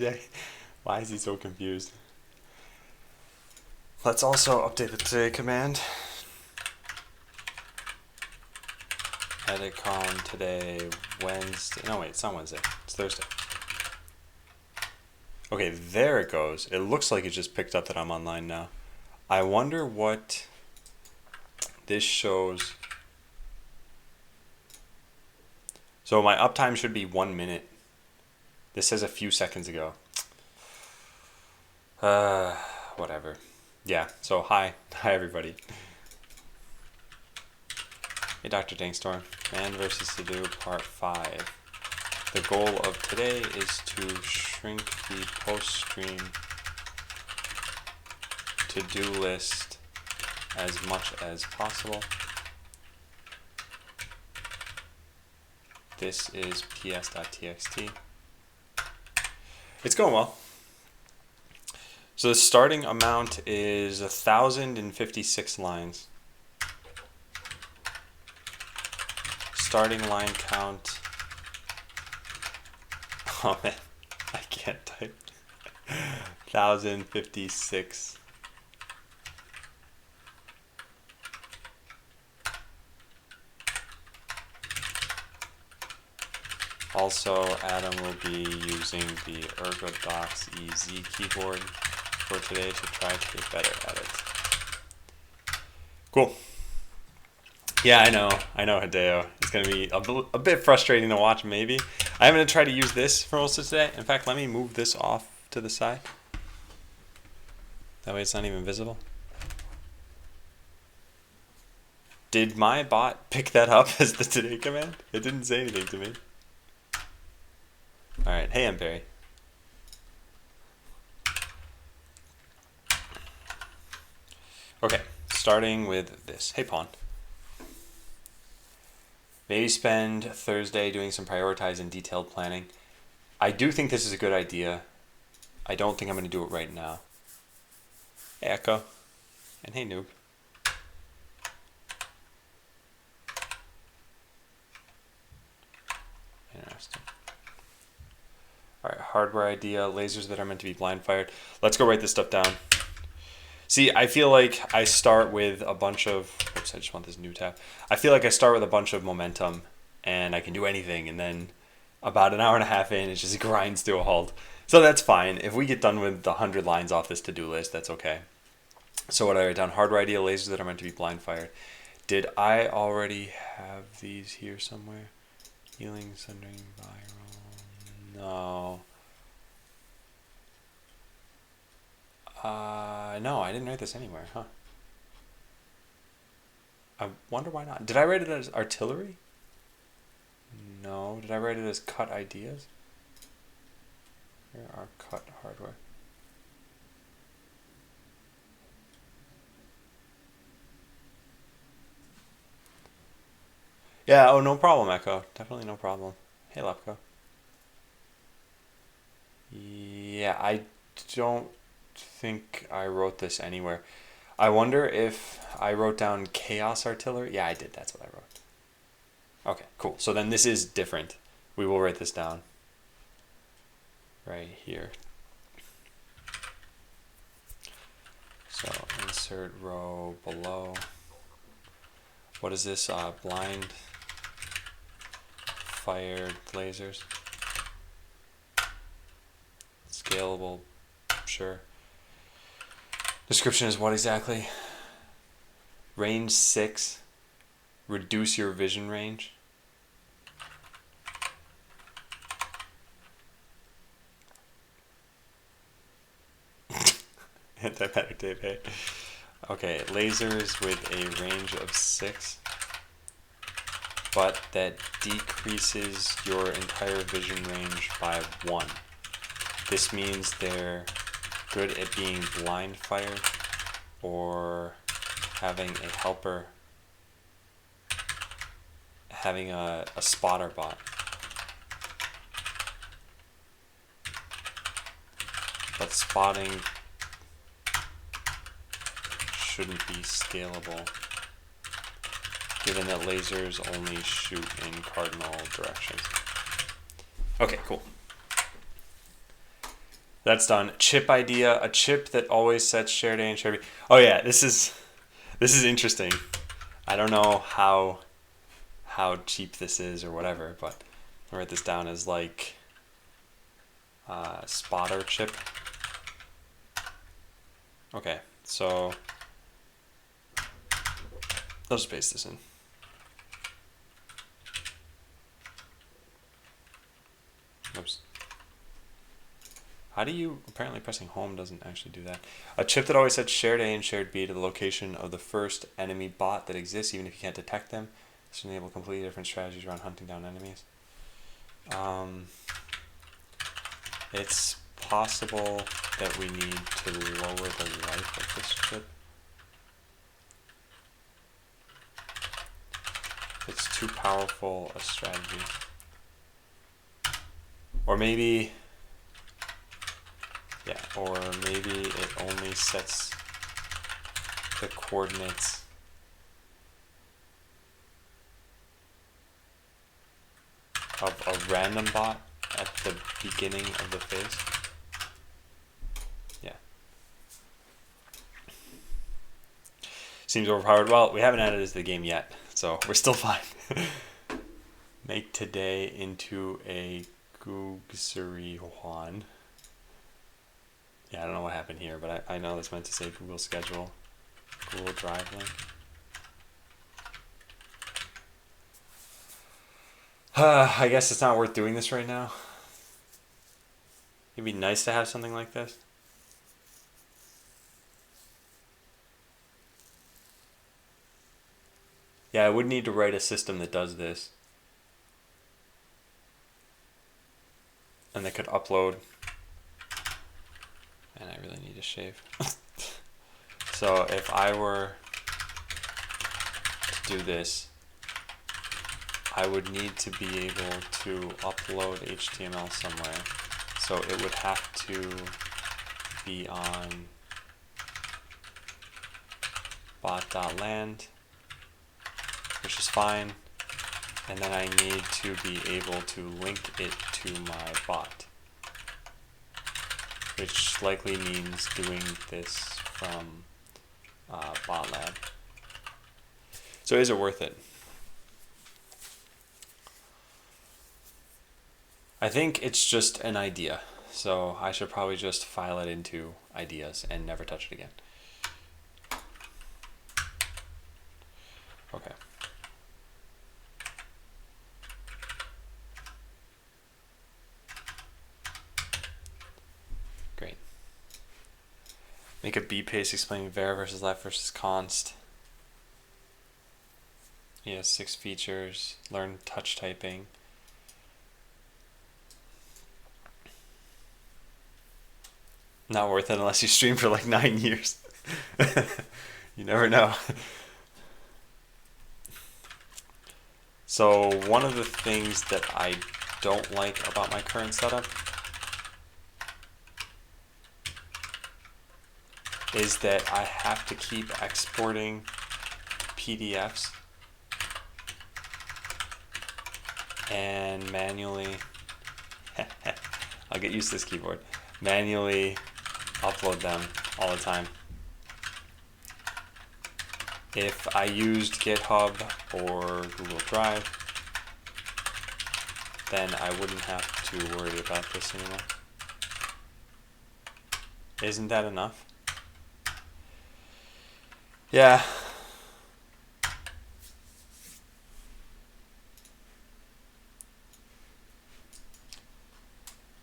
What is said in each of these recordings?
Yeah. Why is he so confused? Let's also update the today command. Edit column today, Wednesday. No, wait, it's not Wednesday. It's Thursday. Okay, there it goes. It looks like it just picked up that I'm online now. I wonder what this shows. So my uptime should be 1 minute. This says a few seconds ago. Whatever. Yeah, so hi. Hi, everybody. Hey, Dr. Dankstorm. Man versus TODO part 5. The goal of today is to shrink the post-stream to-do list as much as possible. This is ps.txt. It's going well. So the starting amount is 1,056 lines. Starting line count. Oh man, I can't type. 1,056. Also, Adam will be using the ErgoDocs EZ keyboard for today to try to get better at it. Cool. Yeah, I know, Hideo. It's going to be a bit frustrating to watch, maybe. I'm going to try to use this for most of today. In fact, let me move this off to the side. That way it's not even visible. Did my bot pick that up as the today command? It didn't say anything to me. Alright, hey, I'm Barry. Okay, starting with this. Hey, Pawn. Maybe spend Thursday doing some prioritized and detailed planning. I do think this is a good idea. I don't think I'm going to do it right now. Hey, Echo. And hey, Noob. Interesting. Alright, hardware idea, lasers that are meant to be blind fired. Let's go write this stuff down. See, I feel like I start with a bunch of... Oops, I just want this new tab. I feel like I start with a bunch of momentum, and I can do anything, and then about an hour and a half in, it just grinds to a halt. So that's fine. If we get done with the 100 lines off this to-do list, that's okay. So what I write down? Hardware idea, lasers that are meant to be blind fired. Did I already have these here somewhere? Healing, sundering, viral... No. No, I didn't write this anywhere, huh? I wonder why not. Did I write it as artillery? No. Did I write it as cut ideas? Here are cut hardware. Yeah, oh, no problem, Echo. Definitely no problem. Hey, Lepko. Yeah, I don't think I wrote this anywhere. I wonder if I wrote down chaos artillery. Yeah, I did. That's what I wrote. Okay, cool. So then this is different. We will write this down right here. So insert row below. What is this? Blind fired lasers. Scalable, sure. Description is what exactly? Range 6. Reduce your vision range. Antimatter tape, hey. Okay, lasers with a range of 6, but that decreases your entire vision range by 1. This means they're good at being blind fired or having a helper, having a spotter bot. But spotting shouldn't be scalable, given that lasers only shoot in cardinal directions. Okay, cool. That's done. Chip idea, a chip that always sets shared A and shared B. Oh yeah, this is interesting. I don't know how cheap this is or whatever, but I'll write this down as like spotter chip. Okay, so I'll just paste this in. Oops. How do you, apparently pressing home doesn't actually do that. A chip that always sets shared A and shared B to the location of the first enemy bot that exists, even if you can't detect them. This will enable completely different strategies around hunting down enemies. It's possible that we need to lower the life of this chip. It's too powerful a strategy. Or maybe, yeah, or maybe it only sets the coordinates of a random bot at the beginning of the phase. Yeah. Seems overpowered. Well, we haven't added this to the game yet, so we're still fine. Make today into a Googseri Juan. Yeah, I don't know what happened here, but I know that's meant to say Google Schedule, Google Drive link. I guess it's not worth doing this right now. It'd be nice to have something like this. Yeah, I would need to write a system that does this. And that could upload. And I really need to shave. So if I were to do this, I would need to be able to upload HTML somewhere. So it would have to be on bot.land, which is fine. And then I need to be able to link it to my bot, which likely means doing this from BotLab. So is it worth it? I think it's just an idea, so I should probably just file it into ideas and never touch it again. Okay. Great. Make a B paste explaining var versus left versus const. Yeah, 6 features. Learn touch typing. Not worth it unless you stream for like 9 years. You never know. So one of the things that I don't like about my current setup is that I have to keep exporting PDFs and manually, I'll get used to this keyboard, manually upload them all the time. If I used GitHub or Google Drive, then I wouldn't have to worry about this anymore. Isn't that enough? Yeah.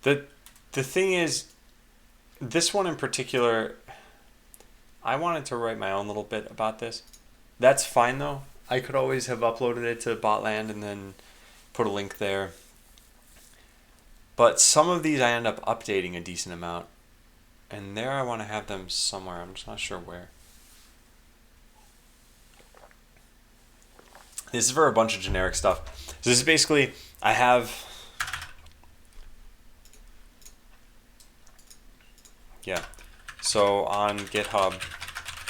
The thing is, this one in particular, I wanted to write my own little bit about this. That's fine though. I could always have uploaded it to Botland and then put a link there. But some of these I end up updating a decent amount. And there I want to have them somewhere. I'm just not sure where. This is for a bunch of generic stuff. So this is basically, I have, yeah. So on GitHub,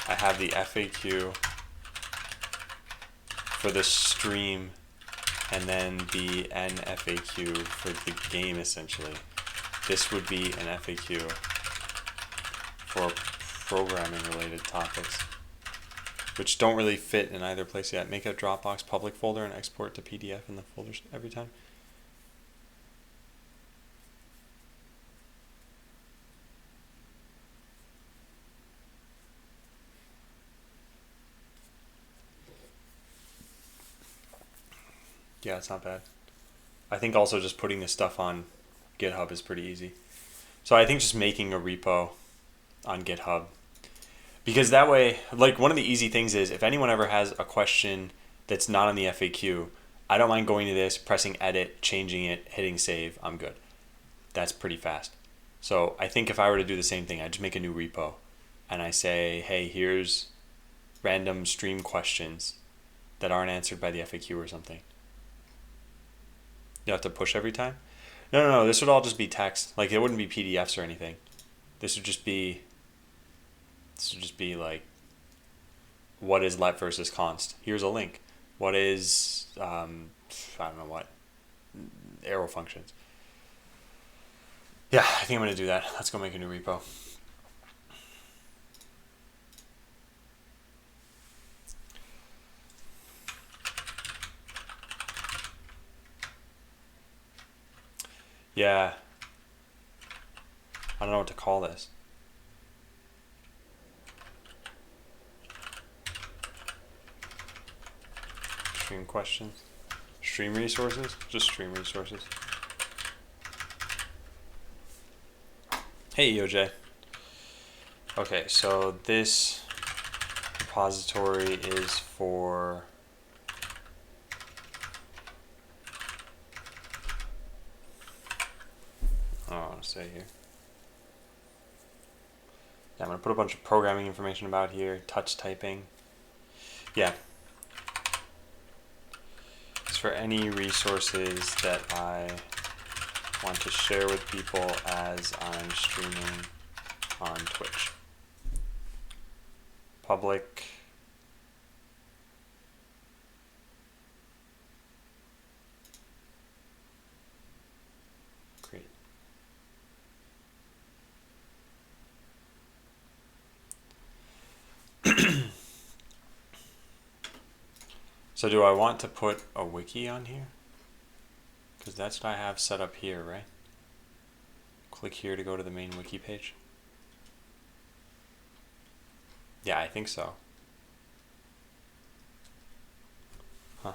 I have the FAQ for the stream and then the NFAQ for the game essentially. This would be an FAQ for programming related topics, which don't really fit in either place yet. Make a Dropbox public folder and export to PDF in the folders every time. Yeah, it's not bad. I think also just putting this stuff on GitHub is pretty easy. So I think just making a repo on GitHub, because that way, like, one of the easy things is if anyone ever has a question that's not on the FAQ, I don't mind going to this, pressing edit, changing it, hitting save, I'm good. That's pretty fast. So I think if I were to do the same thing, I'd just make a new repo and I say, hey, here's random stream questions that aren't answered by the FAQ or something. You have to push every time? No. This would all just be text. Like, it wouldn't be PDFs or anything. This would just be like, what is let versus const? Here's a link. What is, I don't know what, arrow functions. Yeah, I think I'm going to do that. Let's go make a new repo. Yeah. I don't know what to call this. Stream questions. Stream resources? Just stream resources. Hey, EOJ. Okay, so this repository is for I want to say here. Yeah, I'm going to put a bunch of programming information about here, touch typing. Yeah. It's for any resources that I want to share with people as I'm streaming on Twitch. Public. Great. So do I want to put a wiki on here? Because that's what I have set up here, right? Click here to go to the main wiki page. Yeah, I think so. Huh.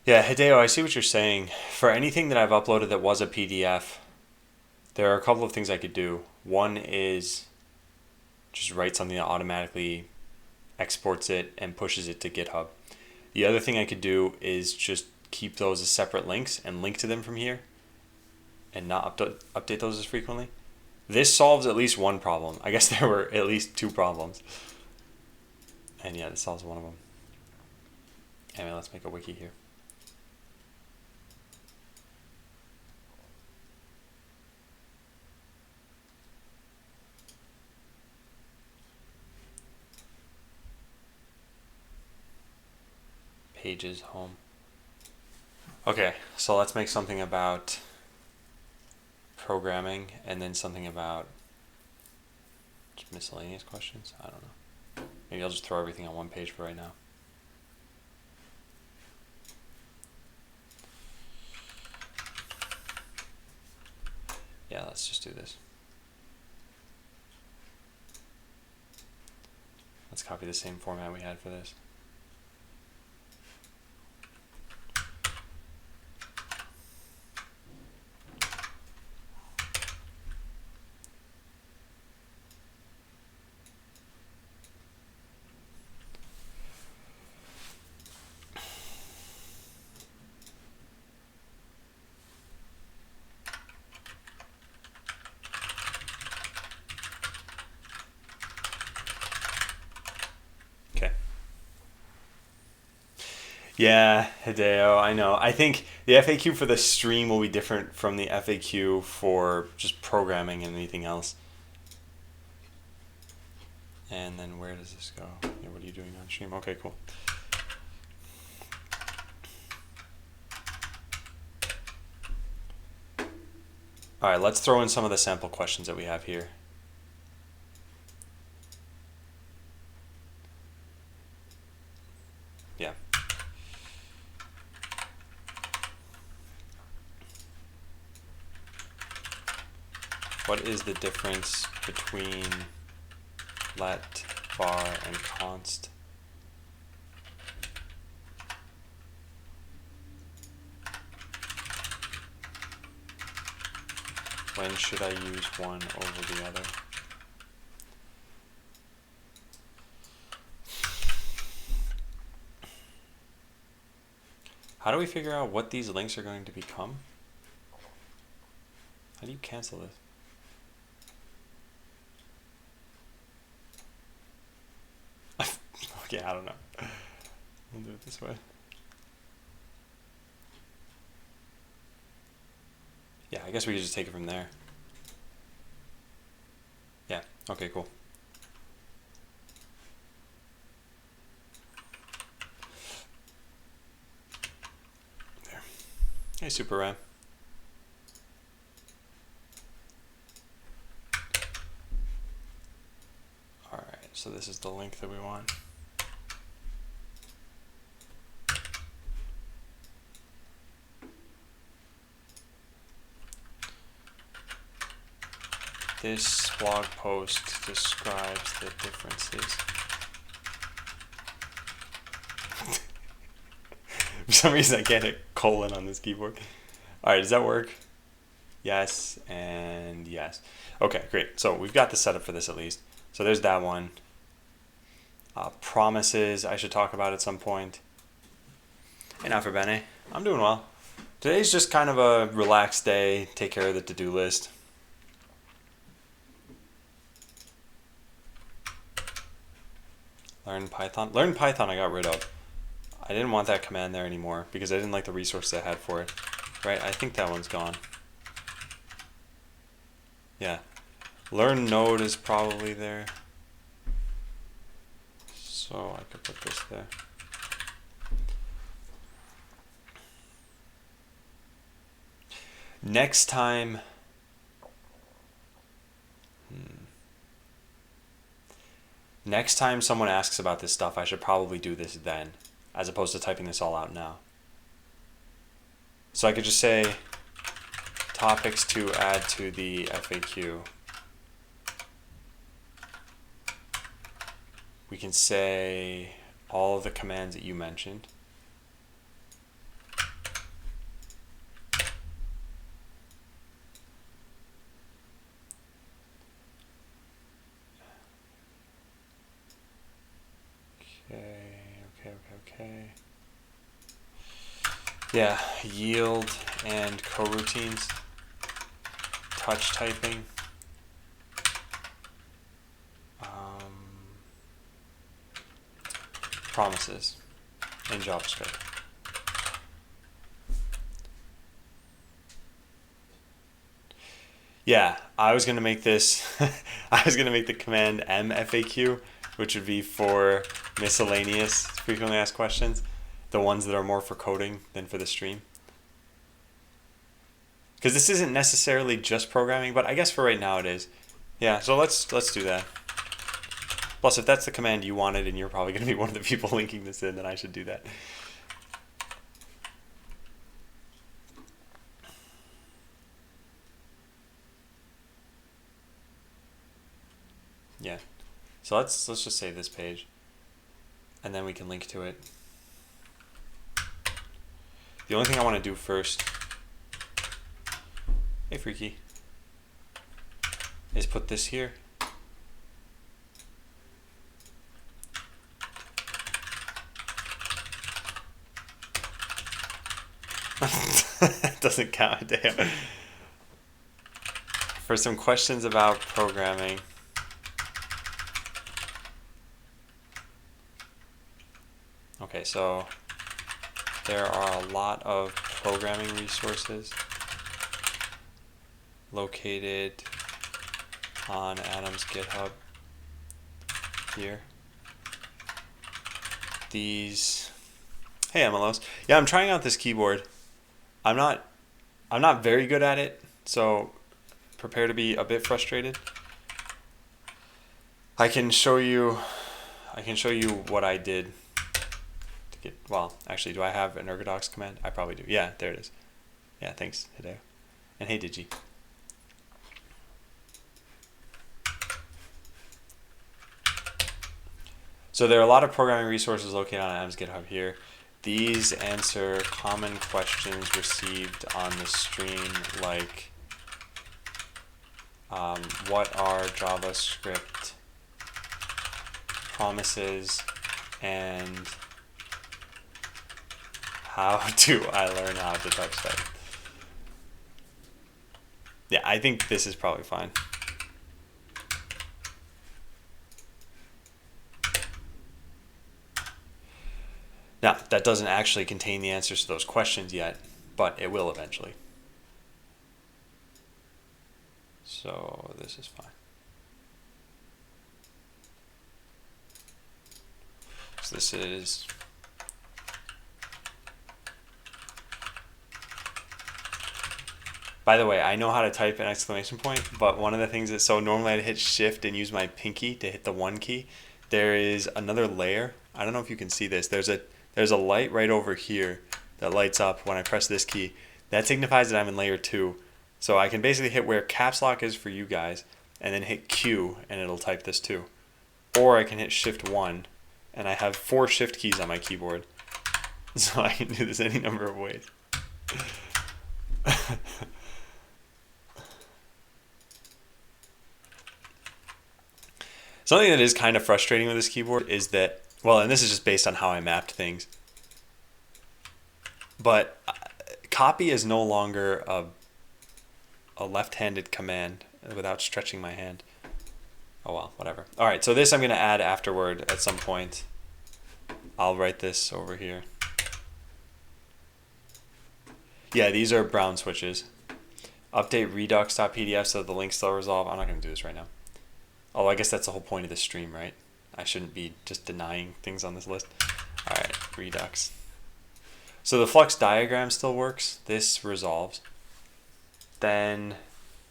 Yeah, Hideo, I see what you're saying. For anything that I've uploaded that was a PDF, there are a couple of things I could do. One is just write something that automatically exports it and pushes it to GitHub. The other thing I could do is just keep those as separate links and link to them from here and not update those as frequently. This solves at least one problem. I guess there were at least two problems. And yeah, this solves one of them. Anyway, let's make a wiki here. Pages home. Okay, so let's make something about programming and then something about just miscellaneous questions. I don't know. Maybe I'll just throw everything on one page for right now. Yeah, let's just do this. Let's copy the same format we had for this. Yeah, Hideo, I know. I think the FAQ for the stream will be different from the FAQ for just programming and anything else. And then where does this go? Yeah, what are you doing on stream? Okay, cool. All right, let's throw in some of the sample questions that we have here. Yeah. What is the difference between let, var, and const? When should I use one over the other? How do we figure out what these links are going to become? How do you cancel this? Okay, I don't know. We'll do it this way. Yeah, I guess we could just take it from there. Yeah, okay, cool. There. Hey, Super Ram. All right, so this is the link that we want. This blog post describes the differences. For some reason I can't hit colon on this keyboard. Alright, does that work? Yes and yes. Okay, great. So we've got the setup for this at least. So there's that one. Promises I should talk about at some point. Hey, now for Bene. I'm doing well. Today's just kind of a relaxed day. Take care of the to-do list. Learn Python. Learn Python I got rid of. I didn't want that command there anymore because I didn't like the resources I had for it. Right, I think that one's gone. Yeah. Learn Node is probably there. So I could put this there. Next time... Next time someone asks about this stuff, I should probably do this then, as opposed to typing this all out now. So I could just say topics to add to the FAQ. We can say all of the commands that you mentioned. Okay. Yeah, yield and coroutines, touch typing, promises in JavaScript. Yeah, I was gonna make this. I was gonna make the command M FAQ, which would be for miscellaneous frequently asked questions, the ones that are more for coding than for the stream. Because this isn't necessarily just programming, but I guess for right now it is. Yeah, so let's do that. Plus, if that's the command you wanted and you're probably going to be one of the people linking this in, then I should do that. Yeah. So let's just save this page, and then we can link to it. The only thing I want to do first, hey Freaky, is put this here. Doesn't count, damn. For some questions about programming. Okay, so there are a lot of programming resources located on Adam's GitHub here. These, hey MLOs. Yeah, I'm trying out this keyboard. I'm not very good at it, so prepare to be a bit frustrated. I can show you what I did to get, well, actually, do I have an ergodox command? I probably do. Yeah, there it is. Yeah, thanks, Hideo. And hey, Digi. So there are a lot of programming resources located on Adam's GitHub here. These answer common questions received on the stream, like what are JavaScript promises and how do I learn how to touch type? Yeah, I think this is probably fine. Now, that doesn't actually contain the answers to those questions yet, but it will eventually. So this is fine. So this is... By the way, I know how to type an exclamation point, but one of the things that, so normally I'd hit shift and use my pinky to hit the 1 key. There is another layer. I don't know if you can see this. There's a light right over here that lights up when I press this key. That signifies that I'm in layer 2. So I can basically hit where caps lock is for you guys and then hit Q and it'll type this too. Or I can hit shift 1 and I have 4 shift keys on my keyboard. So I can do this any number of ways. Something that is kind of frustrating with this keyboard is that, well, and this is just based on how I mapped things, but copy is no longer a left-handed command without stretching my hand. Oh well, whatever. All right, so this I'm going to add afterward at some point. I'll write this over here. Yeah, these are brown switches. Update redux.pdf so that the links still resolve. I'm not going to do this right now. Oh, I guess that's the whole point of this stream, right? I shouldn't be just denying things on this list. All right, Redux. So the flux diagram still works. This resolves. Then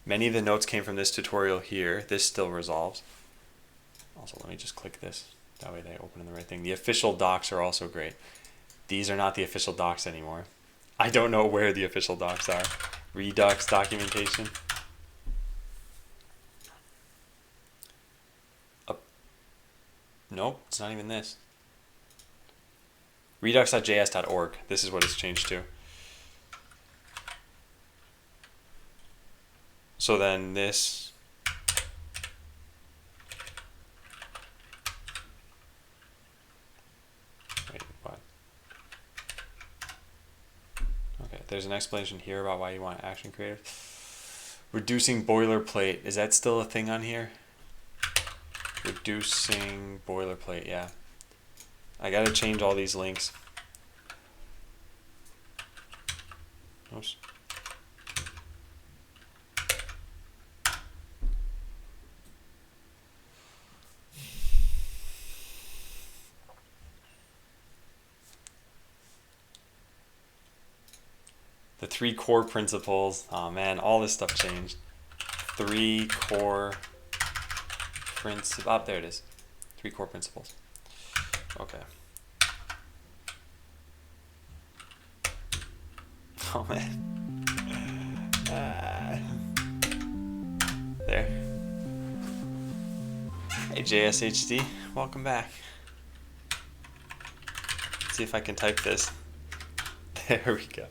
many of the notes came from this tutorial here. This still resolves. Also, let me just click this. That way they open in the right thing. The official docs are also great. These are not the official docs anymore. I don't know where the official docs are. Redux documentation. Nope, it's not even this. Redux.js.org. This is what it's changed to. So then this. Wait, what? Okay, there's an explanation here about why you want Action Creative. Reducing boilerplate. Is that still a thing on here? Reducing boilerplate, yeah. I gotta change all these links. Oops. The 3 core principles. Oh man, all this stuff changed. 3 core principles. Oh, there it is. 3 core principles. Okay. Oh man. There. Hey JSHD, welcome back. Let's see if I can type this. There we go.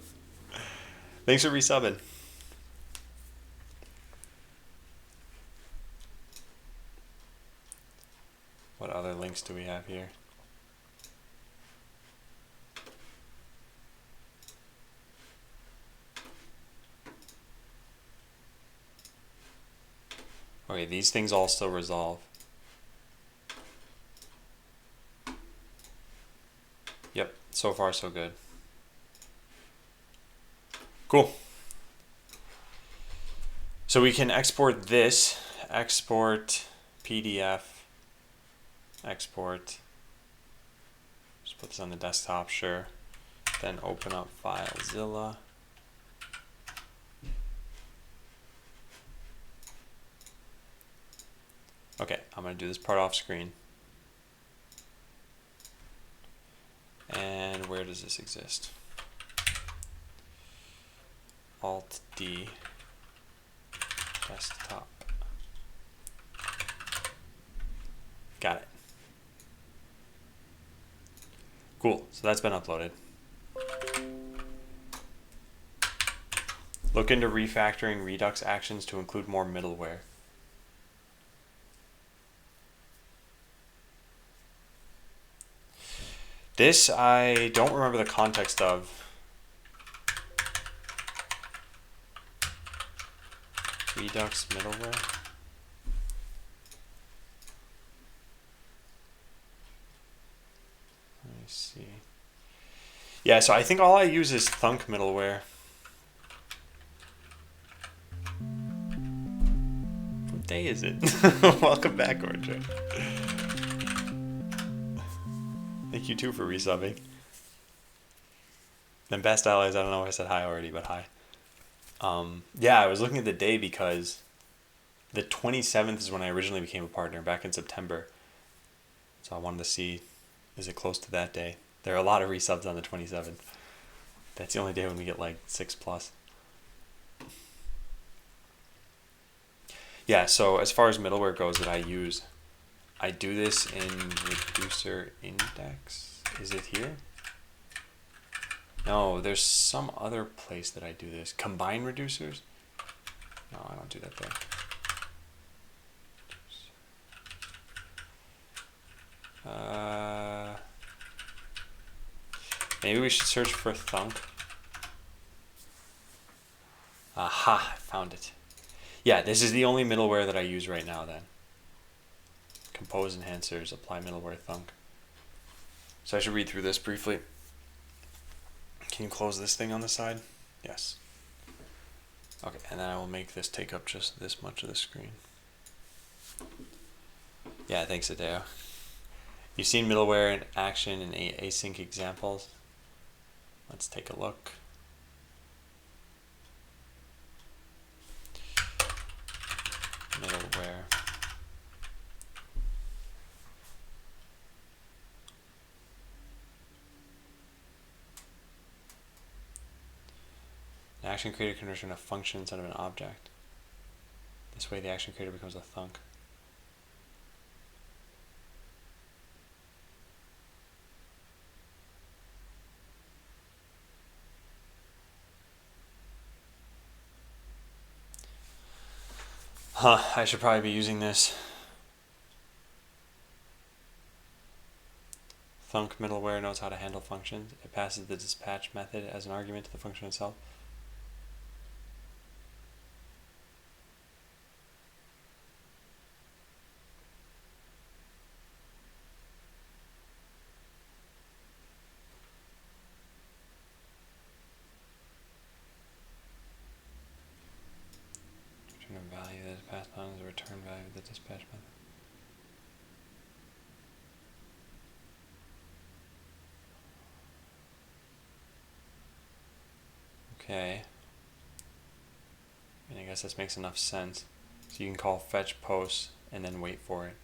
Thanks for resubbing. What other links do we have here? Okay, these things all still resolve. Yep, so far so good. Cool. So we can export this, export PDF, export, just put this on the desktop, sure. Then open up FileZilla. Okay, I'm going to do this part off screen. And where does this exist? Alt D, desktop. Got it. Cool, so that's been uploaded. Look into refactoring Redux actions to include more middleware. This I don't remember the context of. Redux middleware. Let me see. Yeah, so I think all I use is Thunk middleware. What day is it? Welcome back, Orchard. Thank you too for resubbing. And best allies, I don't know if I said hi already, but hi. Yeah, I was looking at the day because the 27th is when I originally became a partner, back in September. So I wanted to see, is it close to that day? There are a lot of resubs on the 27th. That's the only day when we get like 6+. Yeah, so as far as middleware goes that I use, I do this in reducer index. Is it here? No, there's some other place that I do this. Combine reducers? No, I don't do that there. Maybe we should search for Thunk. Aha, I found it. Yeah, this is the only middleware that I use right now then. Compose enhancers, apply middleware Thunk. So I should read through this briefly. Can you close this thing on the side? Yes. Okay, and then I will make this take up just this much of the screen. Yeah, thanks, Adeo. You've seen middleware in action in async examples. Let's take a look. Middleware. An action creator can return a function instead of an object. This way the action creator becomes a thunk. Huh, I should probably be using this. Thunk middleware knows how to handle functions. It passes the dispatch method as an argument to the function itself. Return a value that is passed on as a return value of the dispatch method. Okay. And I guess this makes enough sense. So you can call fetch post and then wait for it.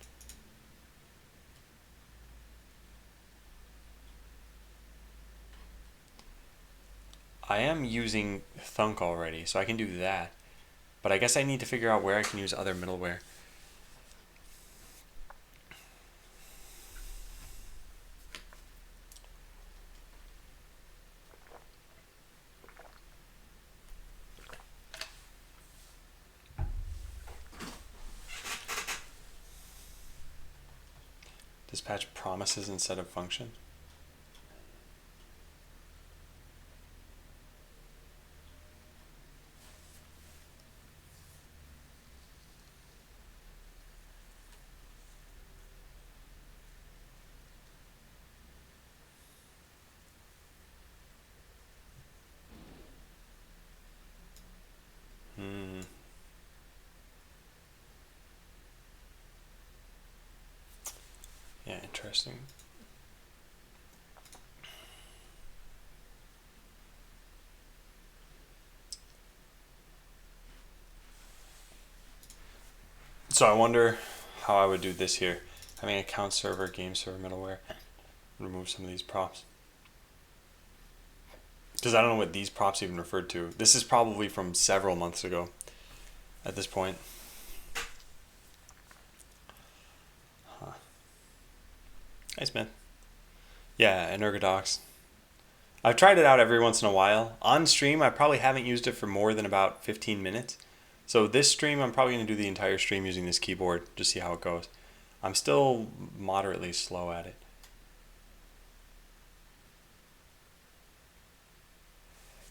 I am using Thunk already, so I can do that. But I guess I need to figure out where I can use other middleware. Dispatch promises instead of function. Yeah, interesting. So I wonder how I would do this here. Having account server, game server, middleware. Remove some of these props. Because I don't know what these props even referred to. This is probably from several months ago at this point. Huh. Nice, man. Yeah, Energodox. I've tried it out every once in a while. On stream, I probably haven't used it for more than about 15 minutes. So this stream, I'm probably going to do the entire stream using this keyboard, just see how it goes. I'm still moderately slow at it.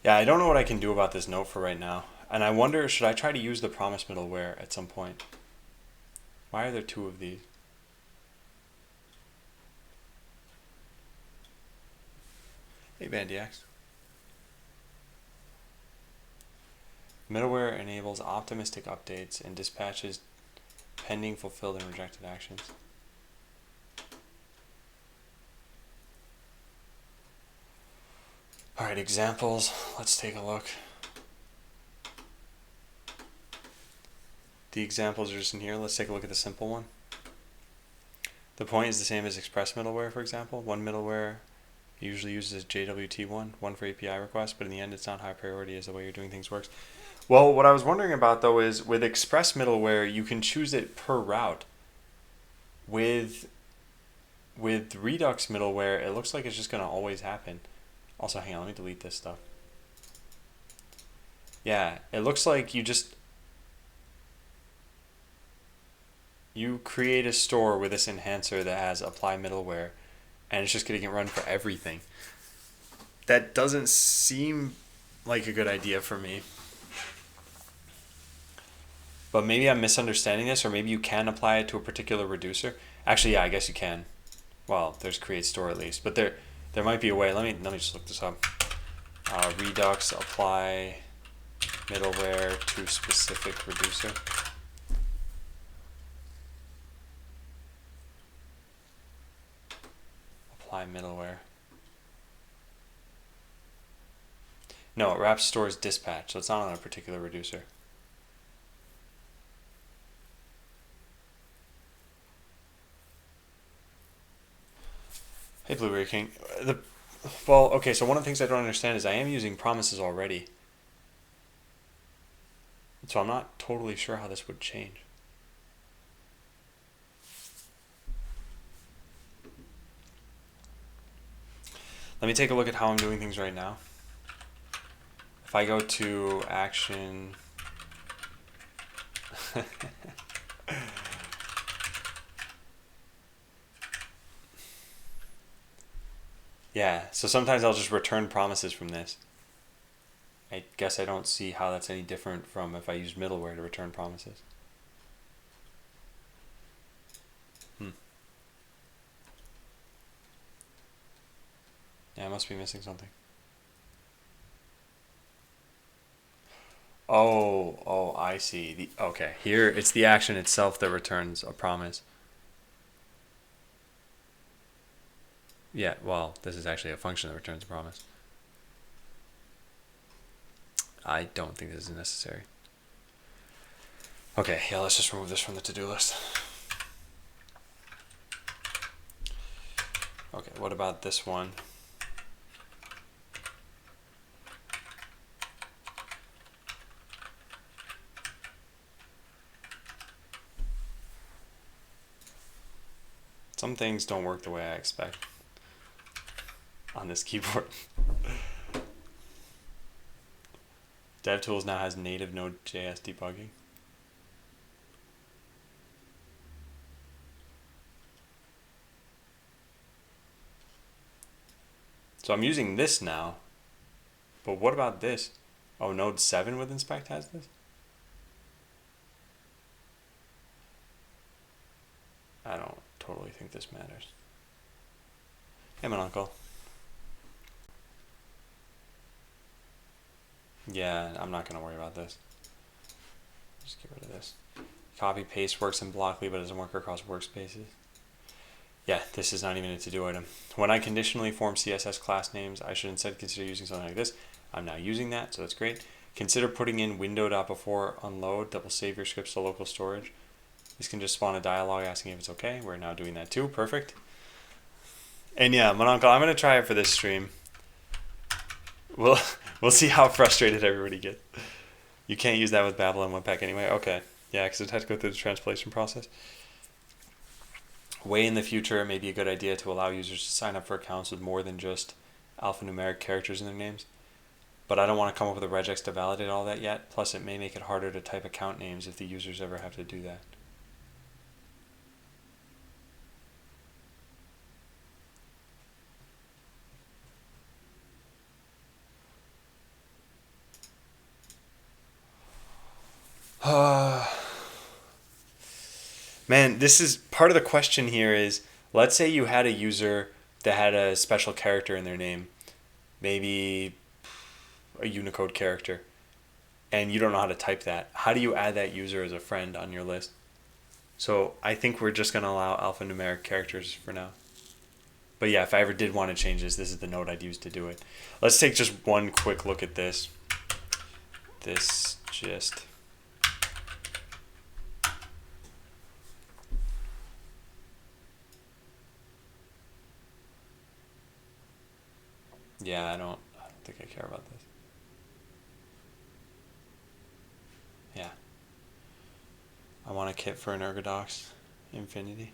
Yeah, I don't know what I can do about this note for right now. And I wonder, should I try to use the promise middleware at some point? Why are there two of these? Hey, BandyX. Middleware enables optimistic updates and dispatches pending fulfilled and rejected actions. All right, examples. Let's take a look. The examples are just in here. Let's take a look at the simple one. The point is the same as Express middleware, for example. One middleware usually uses JWT1, one for API requests, but in the end it's not high priority as the way you're doing things works. Well, what I was wondering about though is with Express middleware, you can choose it per route. With Redux middleware, it looks like it's just going to always happen. Also, hang on, let me delete this stuff. Yeah, it looks like you create a store with this enhancer that has apply middleware, and it's just going to get run for everything. That doesn't seem like a good idea for me. But maybe I'm misunderstanding this, or maybe you can apply it to a particular reducer. Actually, yeah, I guess you can. Well, there's create store at least, but there might be a way. Let me just look this up. Redux apply middleware to specific reducer. Apply middleware. No, it wraps stores dispatch, so it's not on a particular reducer. Hey, Blueberry King. Well, okay, so one of the things I don't understand is I am using promises already. So I'm not totally sure how this would change. Let me take a look at how I'm doing things right now. If I go to action... Yeah, so sometimes I'll just return promises from this. I guess I don't see how that's any different from if I used middleware to return promises. Yeah, I must be missing something. Oh, I see. Okay, here it's the action itself that returns a promise. Yeah, well, this is actually a function that returns a promise. I don't think this is necessary. Okay, yeah, let's just remove this from the to-do list. Okay, what about this one? Some things don't work the way I expect on this keyboard. DevTools now has native Node.js debugging. So I'm using this now, but what about this? Oh, Node 7 with inspect has this? I don't totally think this matters. Hey, my uncle. Yeah, I'm not going to worry about this. Just get rid of this. Copy paste works in Blockly, but doesn't work across workspaces. Yeah, this is not even a to-do item. When I conditionally form CSS class names, I should instead consider using something like this. I'm now using that, so that's great. Consider putting in window.before unload that will save your scripts to local storage. This can just spawn a dialogue asking if it's okay. We're now doing that too. Perfect. And yeah, Mononcle, I'm gonna try it for this stream. We'll we'll see how frustrated everybody gets. You can't use that with Babylon Webpack anyway. Okay. Yeah, because it had to go through the translation process. Way in the future, it may be a good idea to allow users to sign up for accounts with more than just alphanumeric characters in their names. But I don't want to come up with a regex to validate all that yet. Plus, it may make it harder to type account names if the users ever have to do that. Man, this is part of the question here is, let's say you had a user that had a special character in their name, maybe a Unicode character, and you don't know how to type that. How do you add that user as a friend on your list? So I think we're just going to allow alphanumeric characters for now. But yeah, if I ever did want to change this is the node I'd use to do it. Let's take just one quick look at this. This just... Yeah, I don't think I care about this. Yeah. I want a kit for an Ergodox Infinity.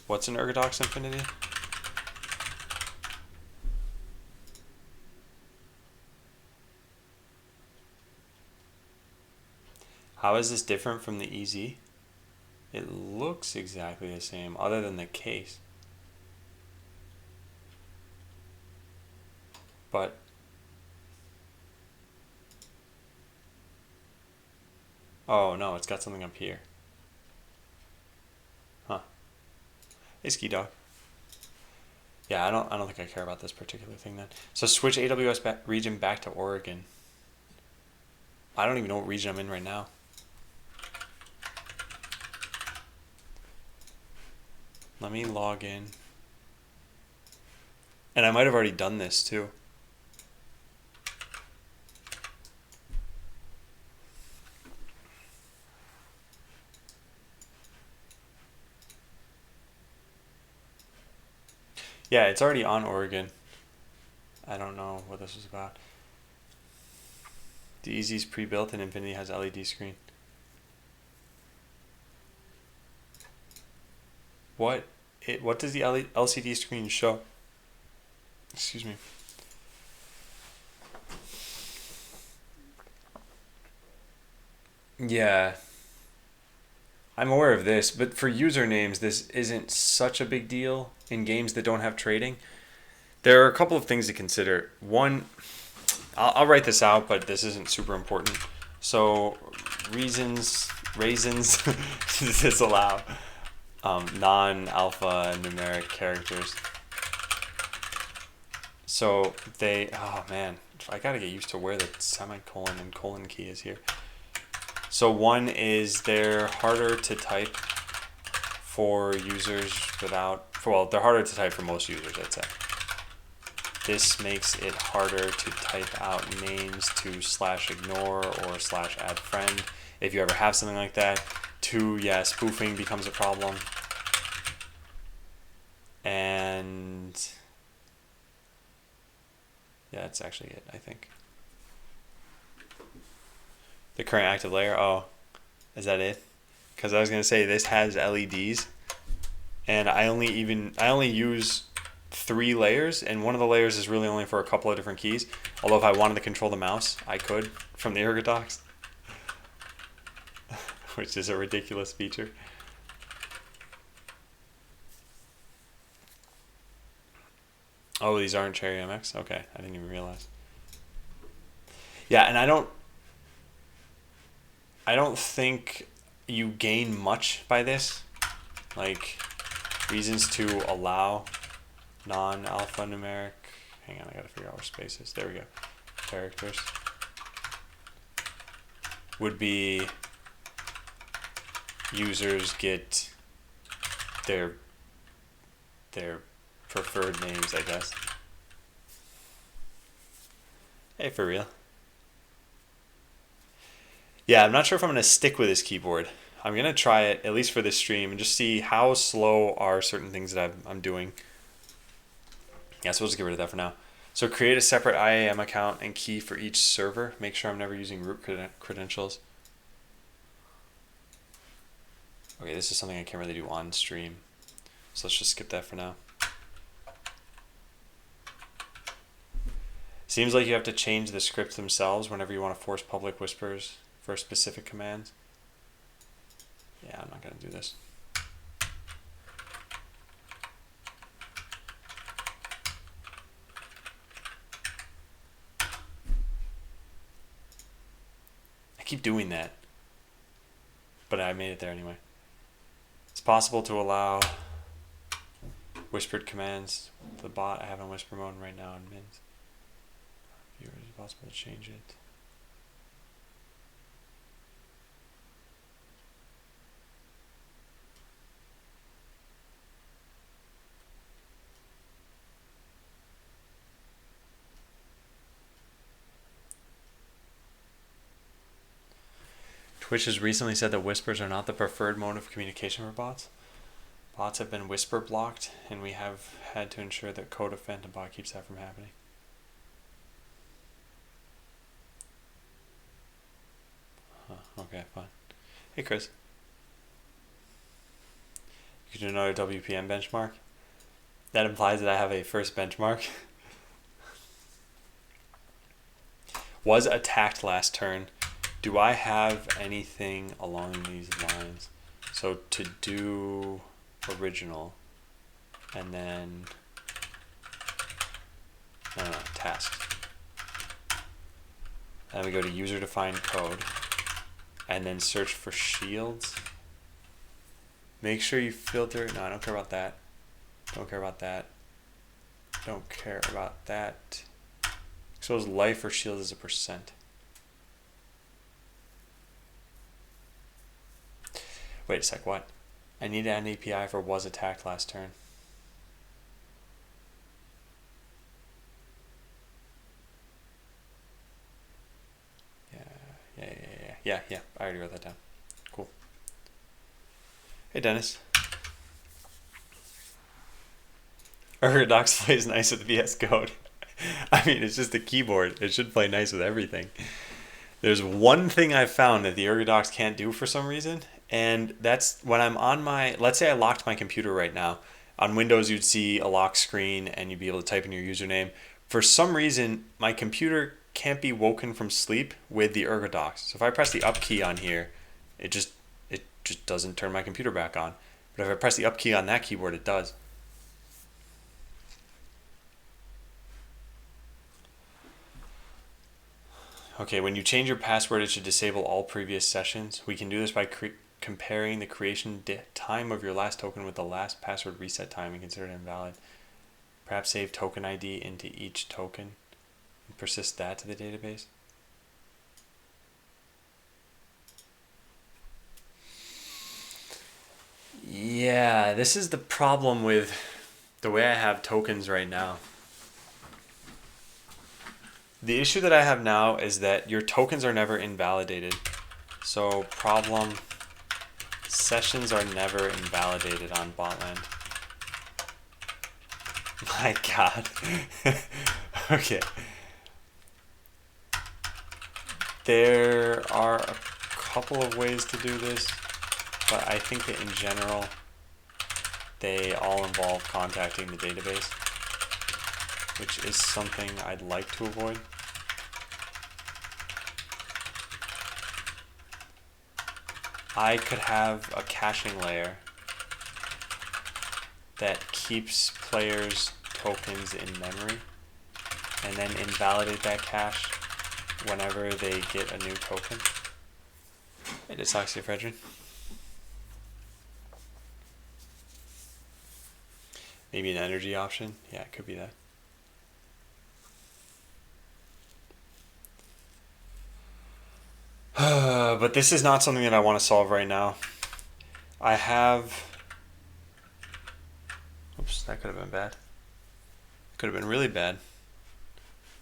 What's an Ergodox Infinity? How is this different from the EZ? It looks exactly the same, other than the case. But oh no, it's got something up here. Huh. Hey, Ski Dog. Yeah, I don't think I care about this particular thing then. So switch AWS region back to Oregon. I don't even know what region I'm in right now. Let me log in. And I might have already done this too. Yeah, it's already on Oregon. I don't know what this is about. The Easy's pre-built and Infinity has LED screen. What does the LCD screen show? Excuse me. Yeah. I'm aware of this, but for usernames, this isn't such a big deal in games that don't have trading. There are a couple of things to consider. One, I'll write this out, but this isn't super important. So, raisins disallow non-alpha numeric characters. So oh man, I gotta get used to where the semicolon and colon key is here. So one is they're harder to type for users they're harder to type for most users, I'd say. This makes it harder to type out names to /ignore or /add friend if you ever have something like that. Two, yeah, spoofing becomes a problem. And yeah, that's actually it, I think. The current active layer, oh, is that it? Because I was going to say this has LEDs, and I only use 3 layers, and one of the layers is really only for a couple of different keys. Although if I wanted to control the mouse, I could from the Ergodox, which is a ridiculous feature. Oh, these aren't Cherry MX? Okay, I didn't even realize. Yeah, and I don't think you gain much by this. Like, reasons to allow non-alphanumeric. Hang on, I gotta figure out where space is. There we go. Characters. Would be users get their preferred names, I guess. Hey, for real. Yeah, I'm not sure if I'm going to stick with this keyboard. I'm gonna try it at least for this stream and just see how slow are certain things that I'm doing. Yeah, so we'll just get rid of that for now. So create a separate IAM account and key for each server. Make sure I'm never using root credentials. Okay, this is something I can't really do on stream. So let's just skip that for now. Seems like you have to change the scripts themselves whenever you want to force public whispers for specific commands. Yeah, I'm not going to do this. I keep doing that, but I made it there anyway. It's possible to allow whispered commands to the bot. I have on whisper mode right now in mins. Viewers, it's possible to change it. Twitch has recently said that whispers are not the preferred mode of communication for bots. Bots have been whisper blocked, and we have had to ensure that code of Phantom Bot keeps that from happening. Okay, fine. Hey, Chris. You can do another WPM benchmark? That implies that I have a first benchmark. Was attacked last turn. Do I have anything along these lines? So to do original, and then no, task. And we go to user defined code, and then search for shields. Make sure you filter. No, I don't care about that. Don't care about that. Don't care about that. Expose life or shield as a percent. Wait a sec, what? I need an API for was attacked last turn. Yeah. I already wrote that down. Cool. Hey, Dennis. Ergodox plays nice with VS Code. I mean, it's just a keyboard. It should play nice with everything. There's one thing I've found that the Ergodox can't do for some reason, and that's when I'm on my, let's say I locked my computer right now. On Windows, you'd see a lock screen and you'd be able to type in your username. For some reason, my computer can't be woken from sleep with the Ergodox. So if I press the up key on here, it just doesn't turn my computer back on. But if I press the up key on that keyboard, it does. Okay, when you change your password, it should disable all previous sessions. We can do this by comparing the creation time of your last token with the last password reset time and consider it invalid. Perhaps save token ID into each token and persist that to the database. Yeah, this is the problem with the way I have tokens right now. The issue that I have now is that your tokens are never invalidated. So problem, sessions are never invalidated on Botland. My God. Okay. There are a couple of ways to do this, but I think that in general, they all involve contacting the database, which is something I'd like to avoid. I could have a caching layer that keeps players' tokens in memory and then invalidate that cache whenever they get a new token. Hey, Dyslexia Frederick. Maybe an energy option? Yeah, it could be that. But this is not something that I want to solve right now. I have... Oops, that could have been bad. Could have been really bad.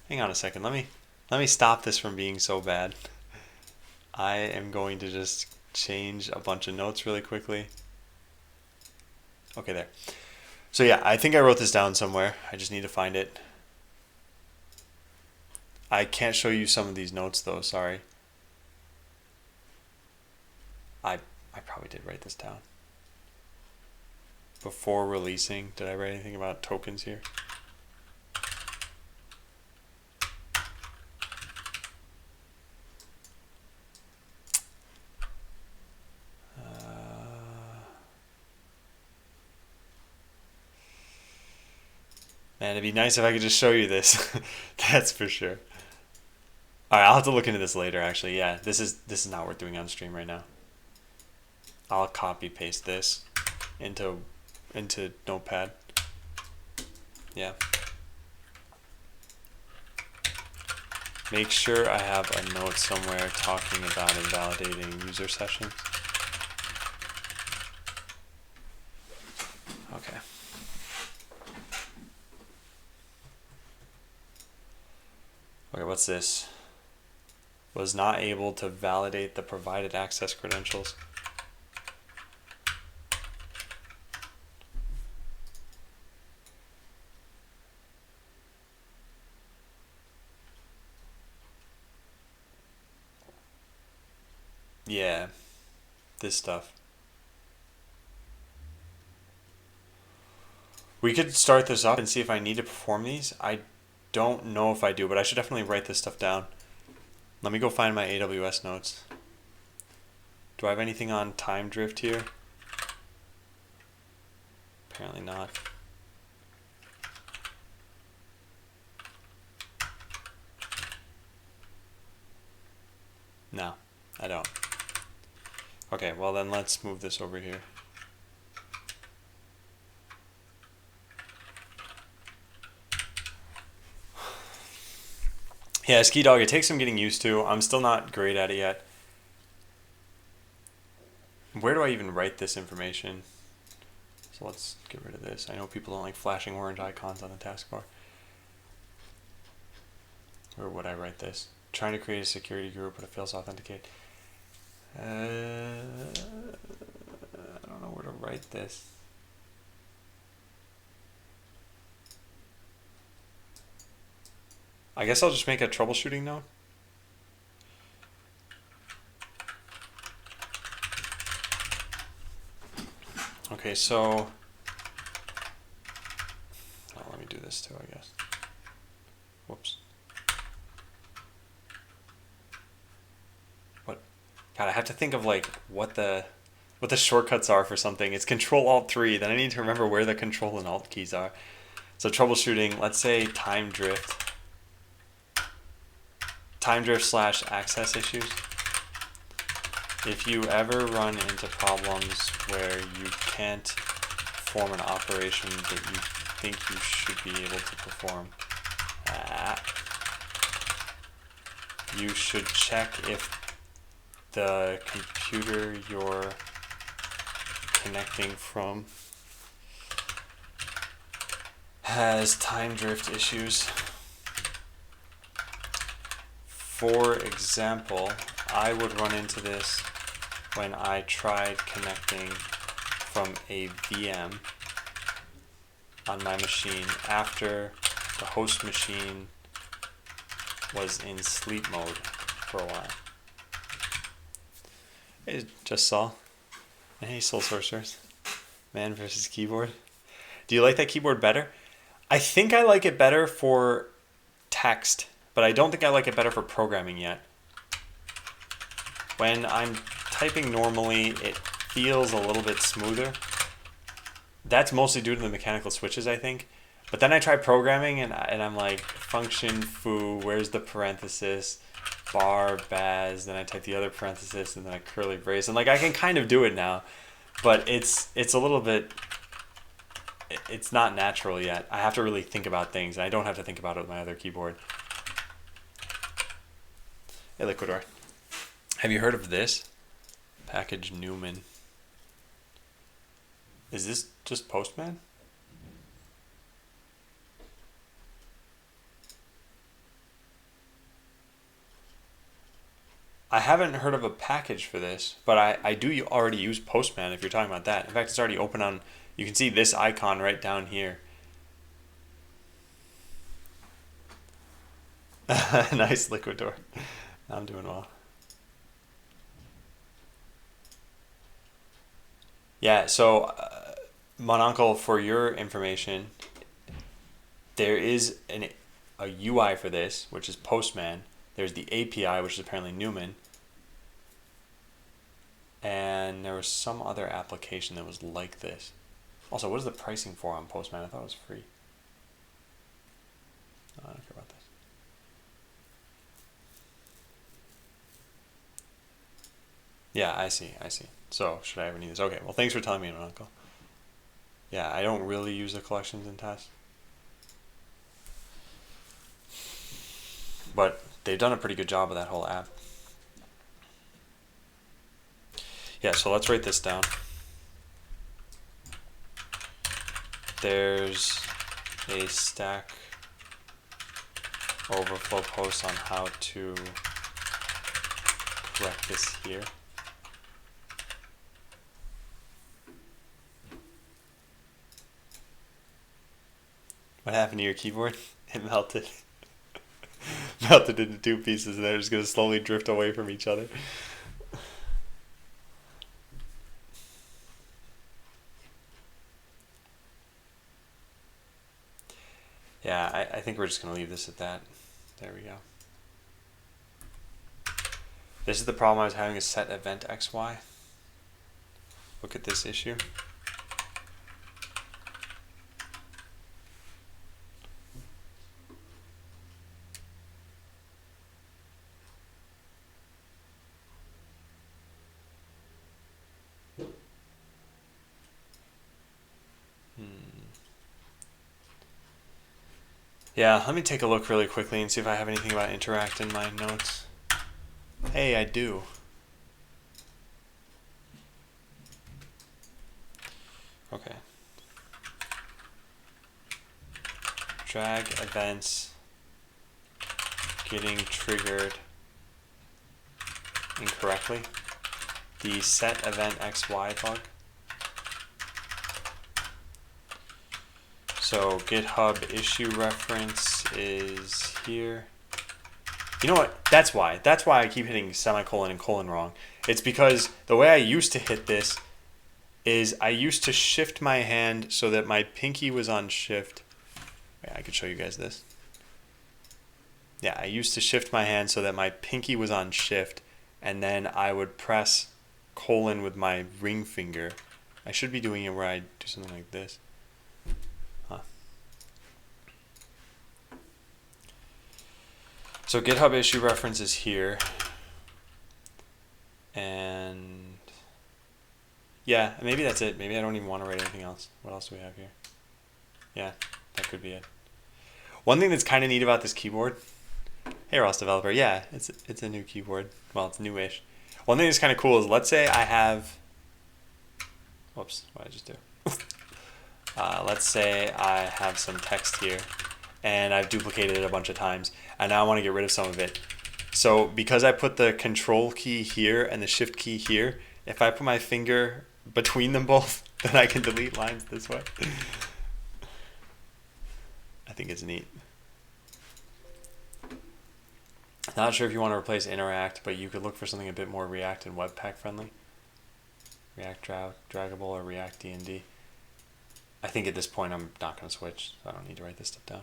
Hang on a second. Let me stop this from being so bad. I am going to just change a bunch of notes really quickly. Okay, there. So yeah, I think I wrote this down somewhere. I just need to find it. I can't show you some of these notes though, sorry. I probably did write this down. Before releasing, did I write anything about tokens here? Man, it'd be nice if I could just show you this. That's for sure. All right, I'll have to look into this later. Actually, yeah, this is not worth doing on stream right now. I'll copy paste this into Notepad. Yeah. Make sure I have a note somewhere talking about invalidating user sessions. Okay. Okay, what's this? Was not able to validate the provided access credentials. Yeah, this stuff. We could start this up and see if I need to perform these. I don't know if I do, but I should definitely write this stuff down. Let me go find my AWS notes. Do I have anything on time drift here? Apparently not. No, I don't. Okay, well then let's move this over here. Yeah, Ski Dog, it takes some getting used to. I'm still not great at it yet. Where do I even write this information? So let's get rid of this. I know people don't like flashing orange icons on the taskbar. Where would I write this? Trying to create a security group, but it fails to authenticate. I don't know where to write this. I guess I'll just make a troubleshooting note. Okay, so let me do this too, I guess. Whoops. What? God, I have to think of like what the shortcuts are for something. It's Control-Alt-3. Then I need to remember where the Control and Alt keys are. So troubleshooting, let's say time drift / access issues. If you ever run into problems where you can't perform an operation that you think you should be able to perform, you should check if the computer you're connecting from has time drift issues. For example, I would run into this when I tried connecting from a VM on my machine after the host machine was in sleep mode for a while. Hey, just saw. Hey, Soul Sorcerers. Man versus keyboard. Do you like that keyboard better? I think I like it better for text, but I don't think I like it better for programming yet. When I'm typing normally, it feels a little bit smoother. That's mostly due to the mechanical switches, I think. But then I try programming and I'm like, function foo, where's the parenthesis, bar baz, then I type the other parenthesis and then I curly brace. And like I can kind of do it now, but it's a little bit, it's not natural yet. I have to really think about things, and I don't have to think about it with my other keyboard. Hey, Liquidor. Have you heard of this? Package Newman. Is this just Postman? I haven't heard of a package for this, but I do already use Postman if you're talking about that. In fact, it's already open on, you can see this icon right down here. Nice Liquidor. I'm doing well. Yeah, so Mononcle, for your information, there is a UI for this, which is Postman. There's the API, which is apparently Newman. And there was some other application that was like this. Also, what is the pricing for on Postman? I thought it was free. Oh, I don't care about this. Yeah, I see. So, should I ever need this? Okay, well, thanks for telling me, Mononcle. Yeah, I don't really use the collections in tests. But they've done a pretty good job of that whole app. Yeah, so let's write this down. There's a Stack Overflow post on how to correct this here. What happened to your keyboard? It melted. Melted into two pieces, and they're just going to slowly drift away from each other. Yeah, I think we're just going to leave this at that. There we go. This is the problem I was having, is set event XY. Look at this issue. Yeah, let me take a look really quickly and see if I have anything about interact in my notes. Hey, I do. Okay. Drag events getting triggered incorrectly. The set event XY bug. So GitHub issue reference is here. You know what? That's why I keep hitting semicolon and colon wrong. It's because the way I used to hit this is I used to shift my hand so that my pinky was on shift. Wait, I could show you guys this. Yeah, I used to shift my hand so that my pinky was on shift, and then I would press colon with my ring finger. I should be doing it where I do something like this. So GitHub issue reference is here. And yeah, maybe that's it. Maybe I don't even want to write anything else. What else do we have here? Yeah, that could be it. One thing that's kind of neat about this keyboard. Hey, Ross developer. Yeah, it's a new keyboard. Well, it's newish. One thing that's kind of cool is, let's say I have. Whoops, what did I just do? Let's say I have some text here, and I've duplicated it a bunch of times, and now I want to get rid of some of it. So because I put the control key here and the shift key here, if I put my finger between them both, then I can delete lines this way. I think it's neat. Not sure if you want to replace interact, but you could look for something a bit more React and Webpack friendly. React draggable or React D&D. I think at this point I'm not going to switch, so I don't need to write this stuff down.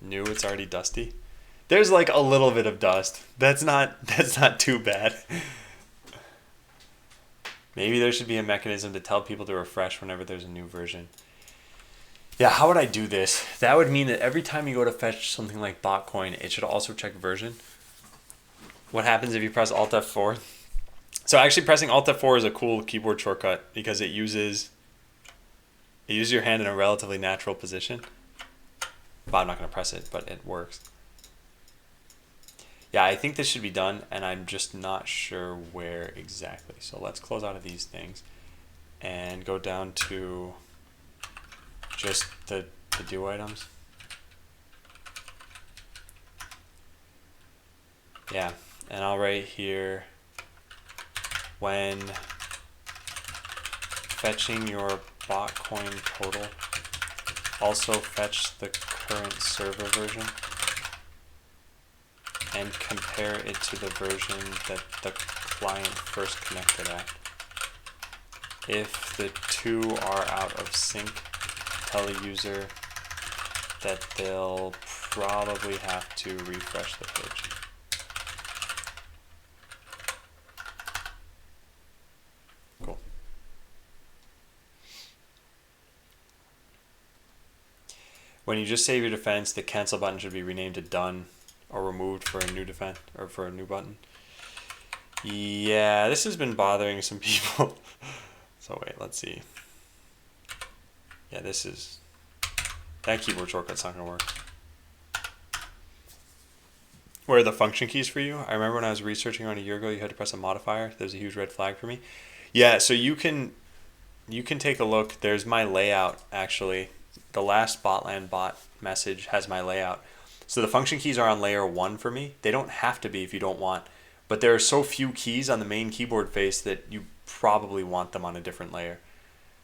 New, it's already dusty. There's like a little bit of dust. That's not too bad. Maybe there should be a mechanism to tell people to refresh whenever there's a new version. Yeah, how would I do this? That would mean that every time you go to fetch something like Botcoin, it should also check version. What happens if you press Alt F4? So actually pressing Alt F4 is a cool keyboard shortcut because it uses your hand in a relatively natural position. Well, I'm not going to press it, but it works. Yeah, I think this should be done, and I'm just not sure where exactly. So let's close out of these things and go down to just the do items. Yeah, And I'll write here, when fetching your bot coin total, also fetch the current server version and compare it to the version that the client first connected at. If the two are out of sync, tell the user that they'll probably have to refresh the page. Cool. When you just save your defense, the cancel button should be renamed to done or removed for a new defense or for a new button. Yeah, this has been bothering some people. So wait, let's see. Yeah, this is, that keyboard shortcut's not gonna work. Where are the function keys for you? I remember when I was researching around a year ago, you had to press a modifier. There's a huge red flag for me. Yeah, so you can take a look. There's my layout actually. The last Botland bot message has my layout. So the function keys are on layer 1 for me. They don't have to be if you don't want, but there are so few keys on the main keyboard face that you probably want them on a different layer.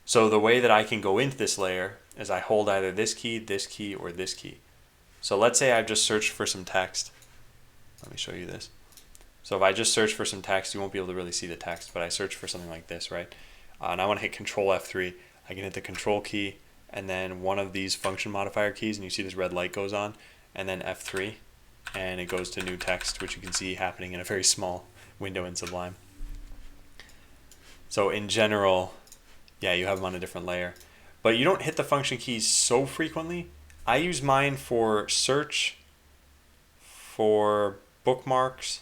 So the way that I can go into this layer is I hold either this key, or this key. So let's say I've just searched for some text. Let me show you this. So if I just search for some text, you won't be able to really see the text, but I search for something like this, right? And I want to hit Control F3. I can hit the Control key and then one of these function modifier keys, and you see this red light goes on, and then F3, and it goes to new text, which you can see happening in a very small window in Sublime. So in general, yeah, you have them on a different layer. But you don't hit the function keys so frequently. I use mine for search, for bookmarks,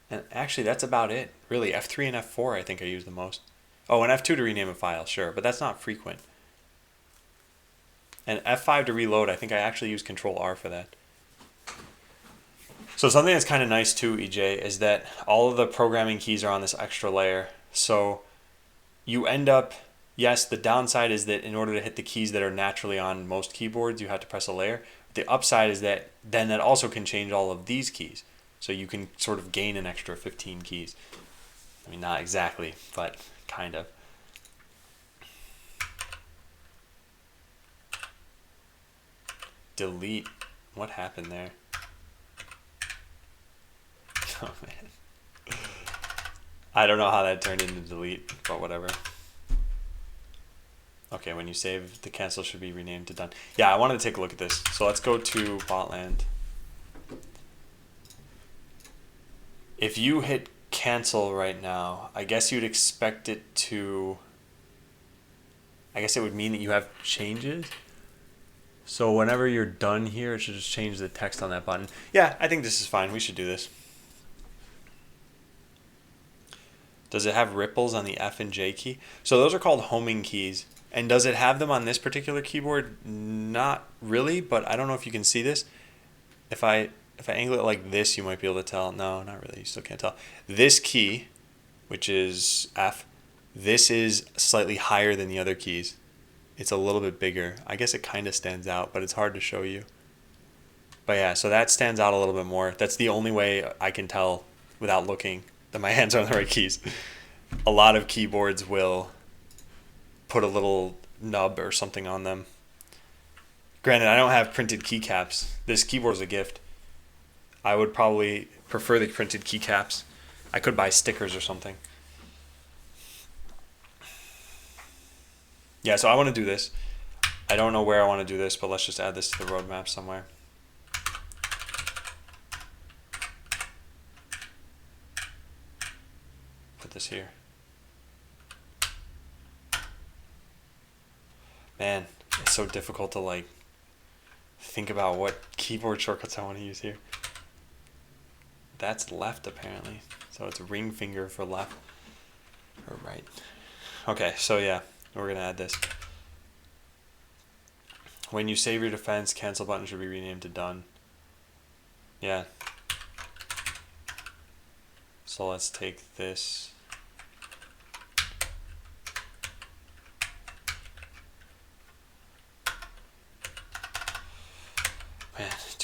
and actually that's about it. Really, F3 and F4 I think I use the most. Oh, and F2 to rename a file, sure, but that's not frequent. And F5 to reload, I think I actually use Control R for that. So something that's kind of nice too, EJ, is that all of the programming keys are on this extra layer. So you end up, yes, the downside is that in order to hit the keys that are naturally on most keyboards, you have to press a layer. The upside is that then that also can change all of these keys. So you can sort of gain an extra 15 keys. I mean, not exactly, but kind of. Delete. What happened there? Oh man. I don't know how that turned into delete, but whatever. Okay, when you save, the cancel should be renamed to done. Yeah, I wanted to take a look at this. So let's go to Botland. If you hit cancel right now, I guess you'd expect it to, I guess it would mean that you have changes. So whenever you're done here, it should just change the text on that button. Yeah, I think this is fine. We should do this. Does it have ripples on the F and J key? So those are called homing keys. And does it have them on this particular keyboard? Not really, but I don't know if you can see this. If I angle it like this, you might be able to tell. No, not really. You still can't tell. This key, which is F, this is slightly higher than the other keys. It's a little bit bigger. I guess it kind of stands out, but it's hard to show you. But yeah, so that stands out a little bit more. That's the only way I can tell without looking that my hands are on the right keys. A lot of keyboards will put a little nub or something on them. Granted, I don't have printed keycaps. This keyboard is a gift. I would probably prefer the printed keycaps. I could buy stickers or something. Yeah, so I want to do this. I don't know where I want to do this, but let's just add this to the roadmap somewhere. Put this here. Man, it's so difficult to like think about what keyboard shortcuts I want to use here. That's left apparently. So it's ring finger for left or right. Okay, so yeah, we're gonna add this. When you save your defense, cancel button should be renamed to done. Yeah. So let's take this.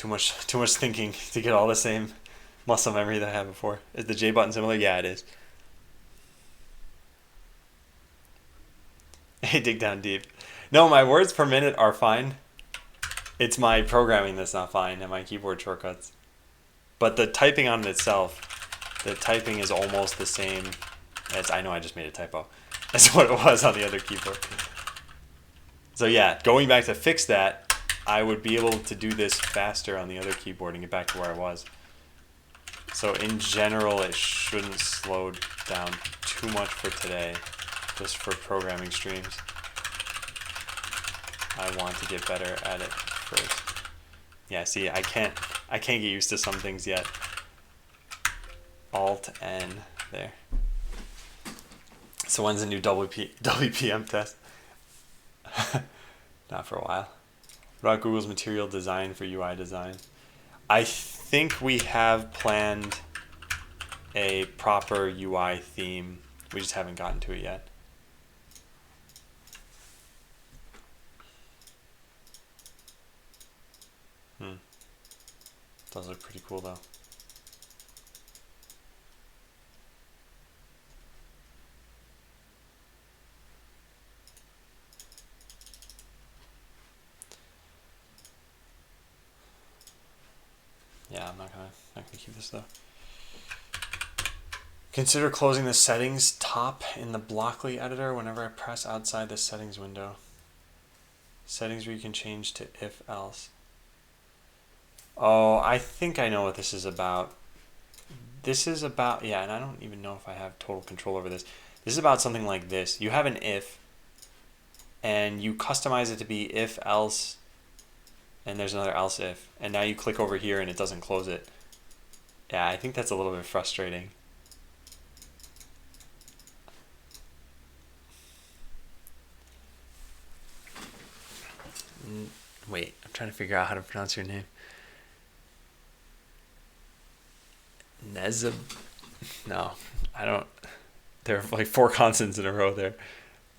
too much thinking to get all the same muscle memory that I had before. Is the J button similar? Yeah, it is. Hey, dig down deep. No, my words per minute are fine. It's my programming that's not fine and my keyboard shortcuts. But the typing on it itself, the typing is almost the same as, I know I just made a typo, as what it was on the other keyboard. So yeah, going back to fix that, I would be able to do this faster on the other keyboard and get back to where I was. So in general, it shouldn't slow down too much for today, just for programming streams. I want to get better at it first. Yeah, see, I can't get used to some things yet. Alt N there. So when's the new WPM test? Not for a while. What about Google's material design for UI design? I think we have planned a proper UI theme. We just haven't gotten to it yet. Does look pretty cool though. Yeah, I'm not gonna keep this though. Consider closing the settings top in the Blockly editor whenever I press outside the settings window. Settings where you can change to if else. Oh, I think I know what this is about. This is about, yeah, and I don't even know if I have total control over this. This is about something like this. You have an if, and you customize it to be if else, and there's another else if, and now you click over here and it doesn't close it. Yeah, I think that's a little bit frustrating. Wait, I'm trying to figure out how to pronounce your name. Nezab? No, I don't. There are like 4 consonants in a row there.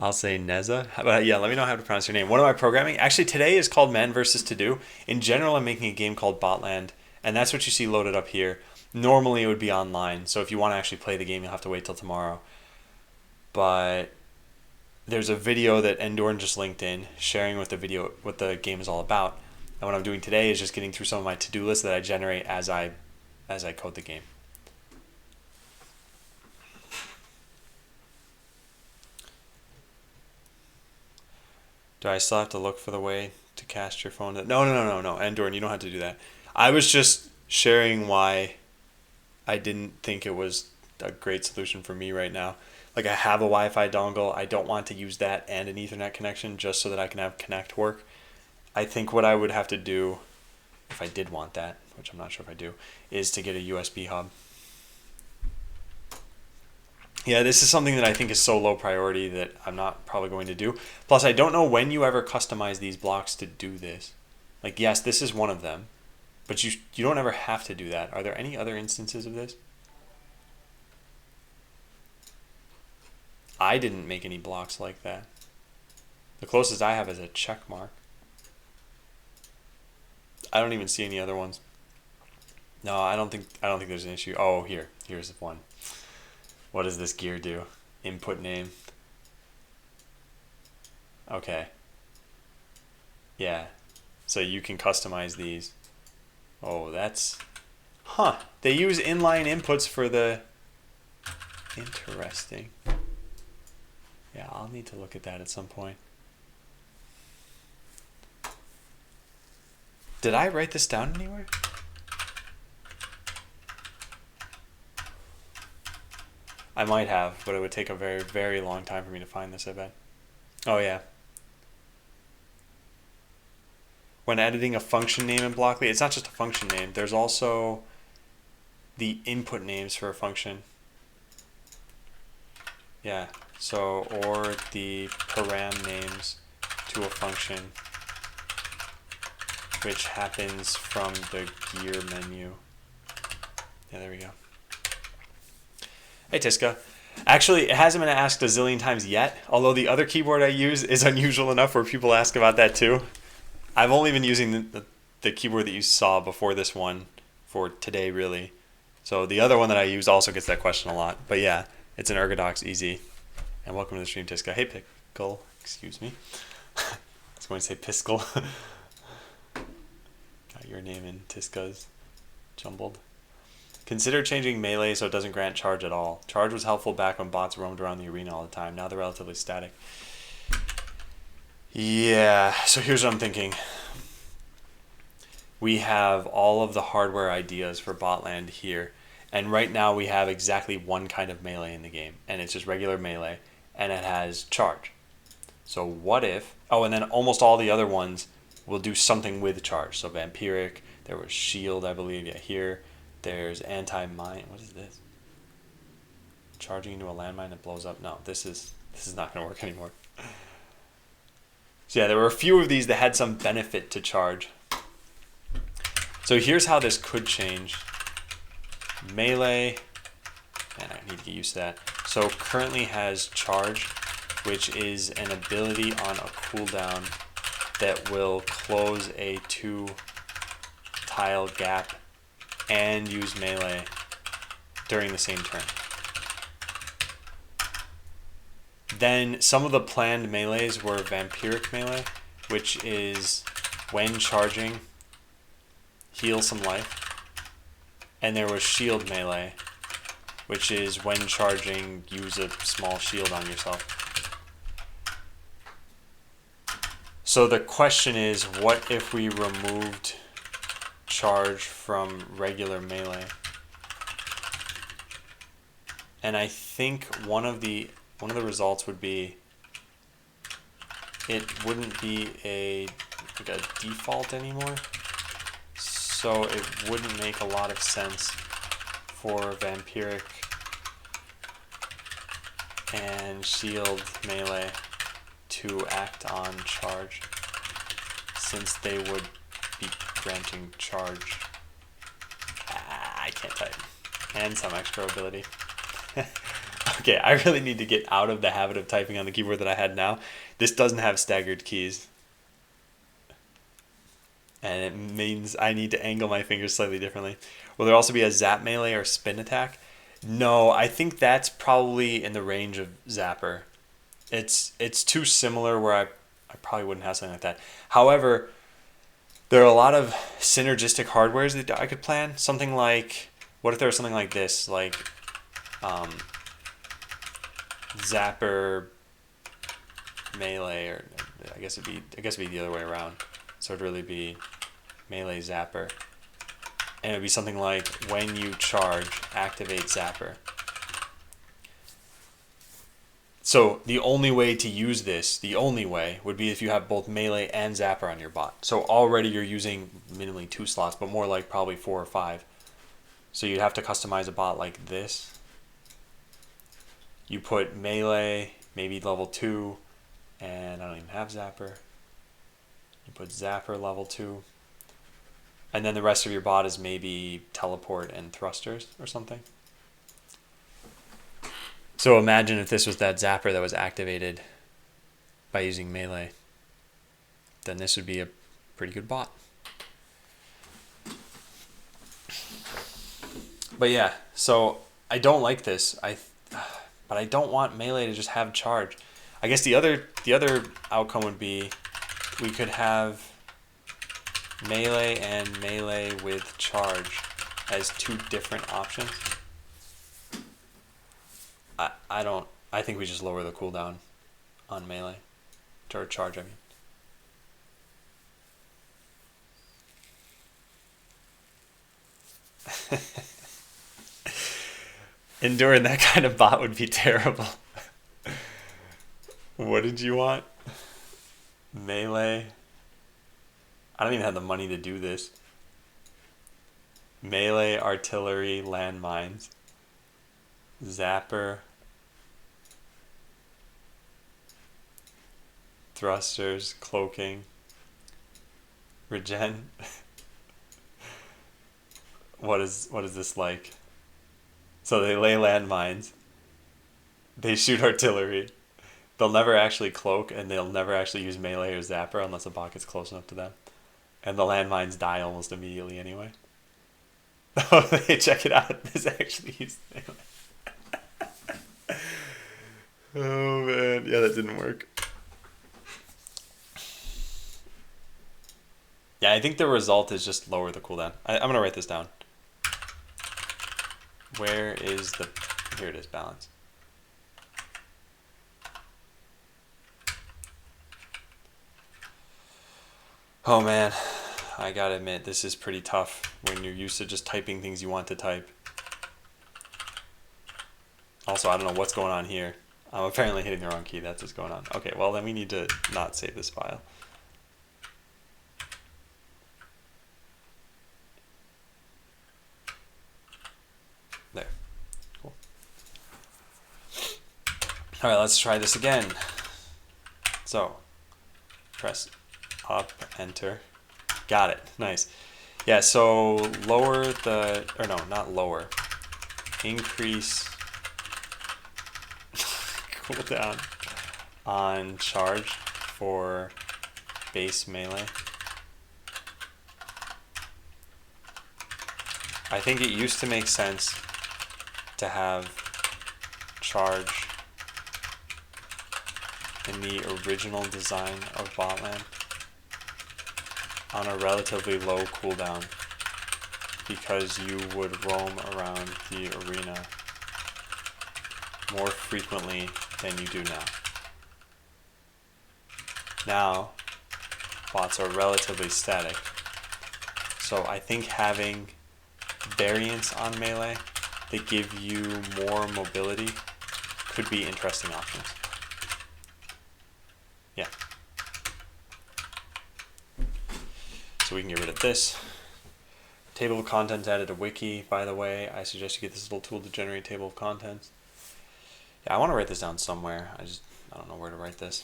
I'll say Neza. But yeah, let me know how to pronounce your name. What am I programming? Actually, today is called Man vs. TODO. In general, I'm making a game called Botland, and that's what you see loaded up here. Normally, it would be online, so if you want to actually play the game, you'll have to wait till tomorrow. But there's a video that Endorn just linked in, sharing what the game is all about. And what I'm doing today is just getting through some of my to-do lists that I generate as I code the game. Do I still have to look for the way to cast your phone? No, Endorn, you don't have to do that. I was just sharing why I didn't think it was a great solution for me right now. Like, I have a Wi-Fi dongle. I don't want to use that and an Ethernet connection just so that I can have Connect work. I think what I would have to do, if I did want that, which I'm not sure if I do, is to get a USB hub. Yeah, this is something that I think is so low priority that I'm not probably going to do. Plus, I don't know when you ever customize these blocks to do this. Like, yes, this is one of them, but you don't ever have to do that. Are there any other instances of this? I didn't make any blocks like that. The closest I have is a check mark. I don't even see any other ones. No, I don't think there's an issue. Oh, here's one. What does this gear do? Input name. Okay. Yeah. So you can customize these. Oh, that's... Huh. They use inline inputs for the... Interesting. Yeah, I'll need to look at that at some point. Did I write this down anywhere? I might have, but it would take a very, very long time for me to find this, I bet. Oh, yeah. When editing a function name in Blockly, it's not just a function name. There's also the input names for a function. Yeah, so, or the param names to a function, which happens from the gear menu. Yeah, there we go. Hey, Tiska. Actually, it hasn't been asked a zillion times yet, although the other keyboard I use is unusual enough where people ask about that too. I've only been using the keyboard that you saw before this one for today, really. So the other one that I use also gets that question a lot. But yeah, it's an Ergodox Easy. And welcome to the stream, Tiska. Hey, Pickle. Excuse me. I was going to say Piskel. Got your name in Tiska's jumbled. Consider changing melee so it doesn't grant charge at all. Charge was helpful back when bots roamed around the arena all the time. Now they're relatively static. Yeah, so here's what I'm thinking. We have all of the hardware ideas for Botland here. And right now we have exactly one kind of melee in the game. And it's just regular melee. And it has charge. So what if... Oh, and then almost all the other ones will do something with charge. So Vampiric, there was Shield, I believe. Yeah, here. There's anti-mine. What is this? Charging into a landmine that blows up. No, this is not going to work anymore. So yeah, there were a few of these that had some benefit to charge. So here's how this could change. Melee, and I need to get used to that. So currently has charge, which is an ability on a cooldown that will close a 2-tile gap and use melee during the same turn. Then some of the planned melees were Vampiric melee, which is when charging, heal some life. And there was Shield melee, which is when charging, use a small shield on yourself. So the question is, what if we removed charge from regular melee? And I think one of the results would be it wouldn't be a default anymore. So it wouldn't make a lot of sense for Vampiric and Shield melee to act on charge, since they would be granting charge. I can't type. And some extra ability. Okay, I really need to get out of the habit of typing on the keyboard that I had now. This doesn't have staggered keys. And it means I need to angle my fingers slightly differently. Will there also be a zap melee or spin attack? No, I think that's probably in the range of zapper. It's too similar where I probably wouldn't have something like that. However, there are a lot of synergistic hardwares that I could plan. Something like, what if there was something like this, like zapper melee, or I guess it'd be the other way around. So it'd really be melee zapper. And it'd be something like, when you charge, activate zapper. So the only way to use this, would be if you have both melee and zapper on your bot. So already you're using minimally 2 slots, but more like probably 4 or 5. So you'd have to customize a bot like this. You put melee, maybe level 2, and I don't even have zapper. You put zapper level 2. And then the rest of your bot is maybe teleport and thrusters or something. So imagine if this was that zapper that was activated by using melee. Then this would be a pretty good bot. But yeah, so I don't like this. But I don't want melee to just have charge. I guess the other outcome would be we could have melee and melee with charge as 2 different options. I think we just lower the cooldown on melee, or charge, I mean. Enduring that kind of bot would be terrible. What did you want? Melee. I don't even have the money to do this. Melee, artillery, landmines. Zapper. Thrusters, cloaking. Regen. What is this like? So they lay landmines. They shoot artillery. They'll never actually cloak, and they'll never actually use melee or zapper unless a bot gets close enough to them. And the landmines die almost immediately anyway. Oh, hey, check it out. This actually is. Oh man, yeah, that didn't work. Yeah, I think the result is just lower the cooldown. I'm gonna write this down. Where is the... Here it is, balance. Oh man, I gotta admit, this is pretty tough when you're used to just typing things you want to type. Also, I don't know what's going on here. I'm apparently hitting the wrong key. That's what's going on. Okay, well then we need to not save this file. There. Cool. Alright, let's try this again. So, press up, enter. Got it. Nice. Yeah, so lower the... Or no, not lower. Increase cooldown on charge for base melee. I think it used to make sense to have charge in the original design of Botland on a relatively low cooldown because you would roam around the arena more frequently than you do now. Now, bots are relatively static, so I think having variants on melee that give you more mobility could be interesting options. Yeah. So we can get rid of this. Table of contents added a wiki, by the way. I suggest you get this little tool to generate table of contents. Yeah, I want to write this down somewhere. I don't know where to write this.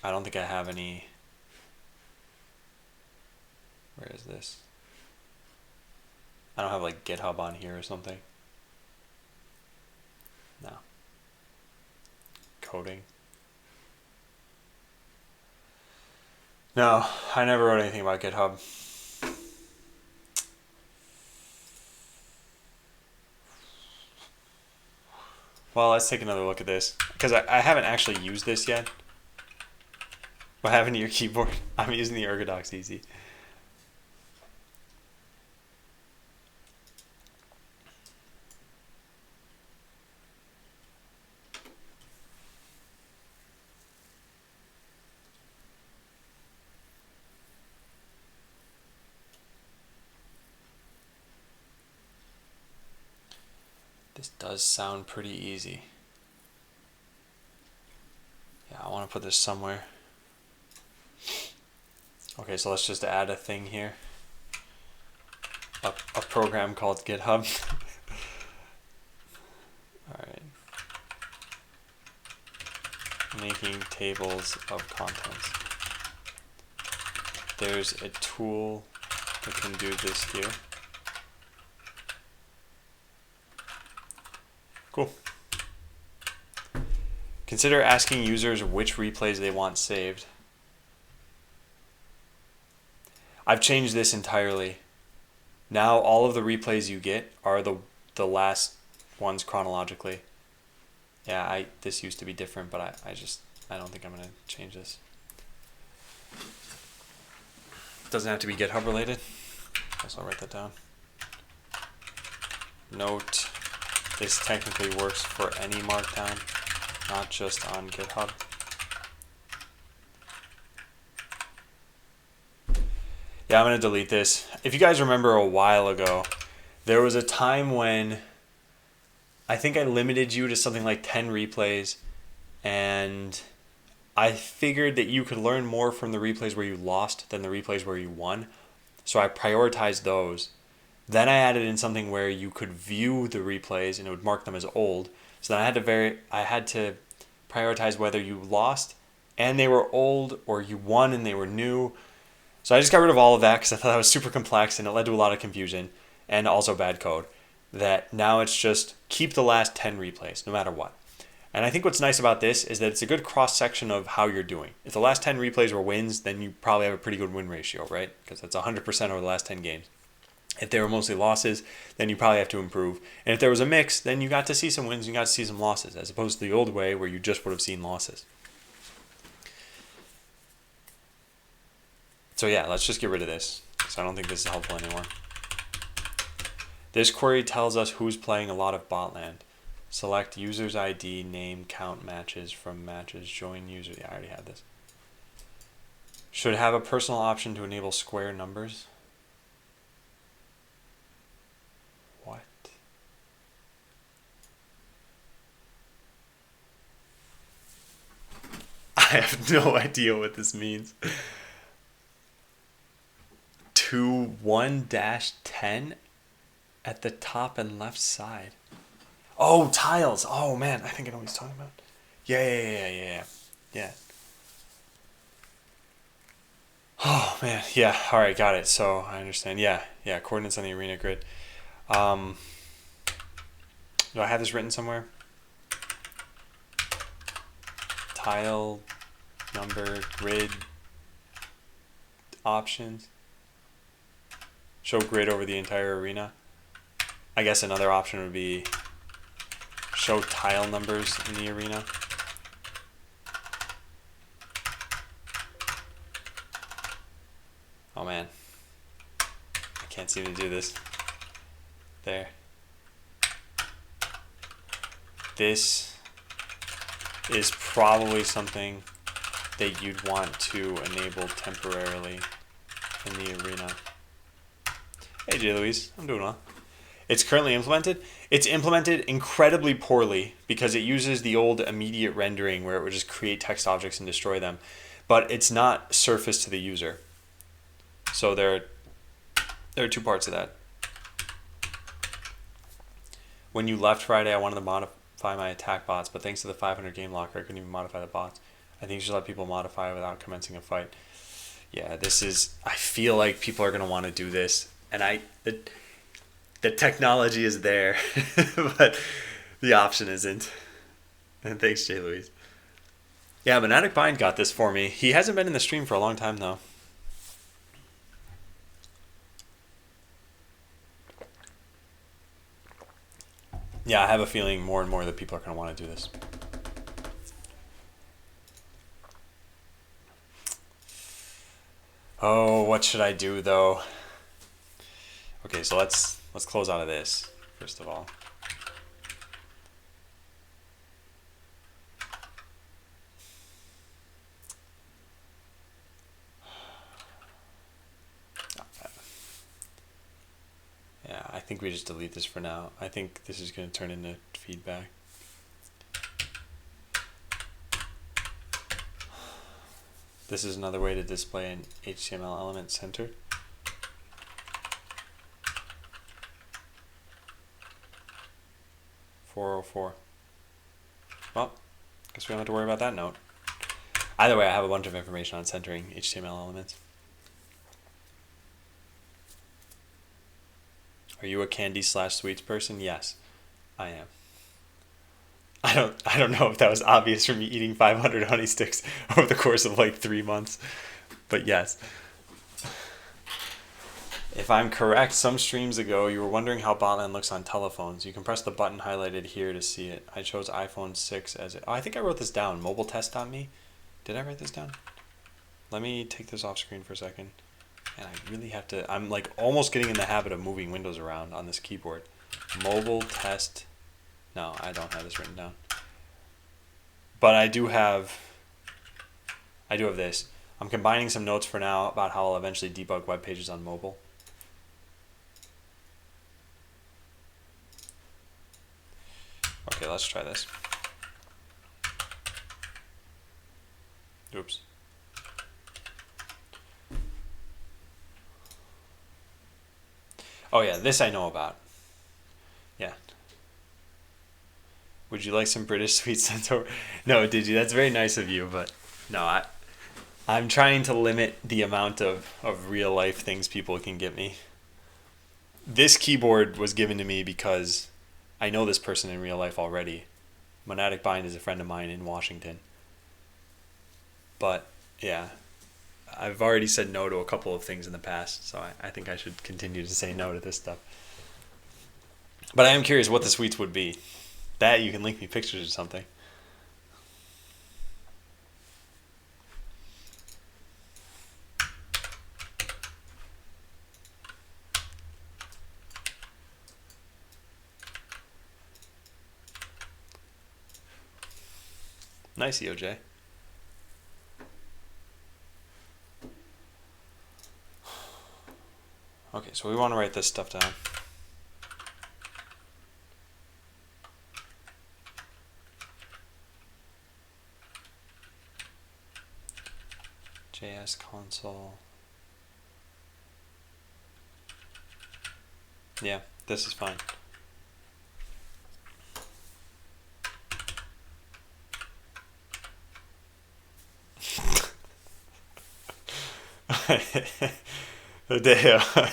I don't think I have any... Where is this? I don't have like GitHub on here or something. No. Coding. No, I never wrote anything about GitHub. Well, let's take another look at this. Because I haven't actually used this yet. What happened to your keyboard? I'm using the Ergodox Easy. This does sound pretty easy. Yeah, I want to put this somewhere. Okay, so let's just add a thing here. A program called GitHub. Alright. Making tables of contents. There's a tool that can do this here. Cool. Consider asking users which replays they want saved. I've changed this entirely. Now all of the replays you get are the last ones chronologically. Yeah, this used to be different, but I don't think I'm gonna change this. Doesn't have to be GitHub related. So I'll write that down. Note, this technically works for any markdown, not just on GitHub. Yeah, I'm going to delete this. If you guys remember a while ago, there was a time when I think I limited you to something like 10 replays, and I figured that you could learn more from the replays where you lost than the replays where you won. So I prioritized those. Then I added in something where you could view the replays and it would mark them as old. So then I had to prioritize whether you lost and they were old or you won and they were new. So I just got rid of all of that because I thought that was super complex and it led to a lot of confusion and also bad code. That now it's just keep the last 10 replays no matter what. And I think what's nice about this is that it's a good cross section of how you're doing. If the last 10 replays were wins, then you probably have a pretty good win ratio, right? Because that's 100% over the last 10 games. If they were mostly losses, then you probably have to improve. And if there was a mix, then you got to see some wins, you got to see some losses, as opposed to the old way where you just would have seen losses. So yeah, let's just get rid of this, because I don't think this is helpful anymore. This query tells us who's playing a lot of bot land. Select user's ID, name, count matches from matches, join user. Yeah, I already had this. Should have a personal option to enable square numbers. What? I have no idea what this means. 1-10 at the top and left side. Oh, tiles. Oh, man. I think I know what he's talking about. Yeah. Oh, man. Yeah. All right. Got it. So I understand. Yeah. Coordinates on the arena grid. Do I have this written somewhere? Tile, number, grid, options. Show grid over the entire arena. I guess another option would be show tile numbers in the arena. Oh man, I can't seem to do this. There. This is probably something that you'd want to enable temporarily in the arena. Hey J. Louise, I'm doing well. It's currently implemented. It's implemented incredibly poorly because it uses the old immediate rendering where it would just create text objects and destroy them. But it's not surfaced to the user. So there are two parts of that. When you left Friday, I wanted to modify my attack bots, but thanks to the 500 game locker, I couldn't even modify the bots. I think you should let people modify without commencing a fight. Yeah, this is... I feel like people are going to want to do this. And the technology is there, but the option isn't. And thanks, J. Louise. Yeah, Monatic Bind got this for me. He hasn't been in the stream for a long time, though. Yeah, I have a feeling more and more that people are going to want to do this. Oh, what should I do, though? Okay, so let's close out of this, first of all. Yeah, I think we just delete this for now. I think this is going to turn into feedback. This is another way to display an HTML element center. .404. Well, guess we don't have to worry about that note. Either way, I have a bunch of information on centering HTML elements. Are you a candy/sweets person? Yes, I am. I don't know if that was obvious from me eating 500 honey sticks over the course of like 3 months, but yes. If I'm correct, some streams ago you were wondering how Botland looks on telephones. You can press the button highlighted here to see it. I chose iPhone 6 as it. Oh, I think I wrote this down. Mobiletest.me. Did I write this down? Let me take this off screen for a second. And I really have to. I'm like almost getting in the habit of moving windows around on this keyboard. Mobile test. No, I don't have this written down. But I do have this. I'm combining some notes for now about how I'll eventually debug web pages on mobile. Okay, let's try this. Oops. Oh yeah, this I know about. Yeah. Would you like some British sweet sent over? No, did you? That's very nice of you, but no, I'm trying to limit the amount of real life things people can get me. This keyboard was given to me because I know this person in real life already, Monadic Bind is a friend of mine in Washington. But yeah, I've already said no to a couple of things in the past, so I think I should continue to say no to this stuff. But I am curious what the sweets would be. That you can link me pictures or something. Nice, EOJ. Okay, so we want to write this stuff down. JS console. Yeah, this is fine. Hideo.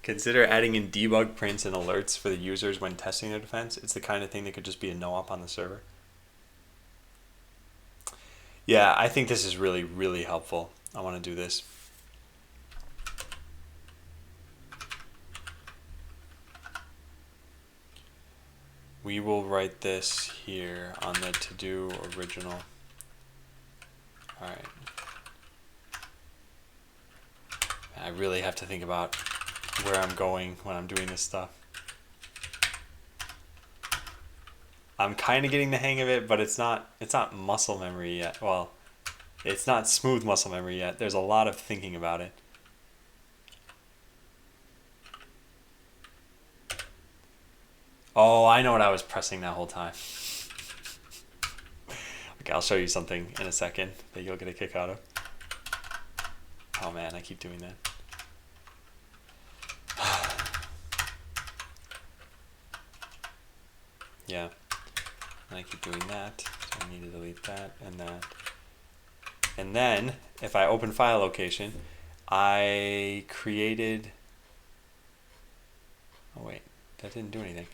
Consider adding in debug prints and alerts for the users when testing their defense. It's the kind of thing that could just be a no-op on the server. Yeah, I think this is really, really helpful. I want to do this. We will write this here on the to-do original. All right. I really have to think about where I'm going when I'm doing this stuff. I'm kind of getting the hang of it, but it's not muscle memory yet. Well, it's not smooth muscle memory yet. There's a lot of thinking about it. Oh, I know what I was pressing that whole time. Okay, I'll show you something in a second that you'll get a kick out of. Oh man, I keep doing that. Yeah, and I keep doing that, so I need to delete that and that. And then, if I open file location, I created... Oh wait, that didn't do anything.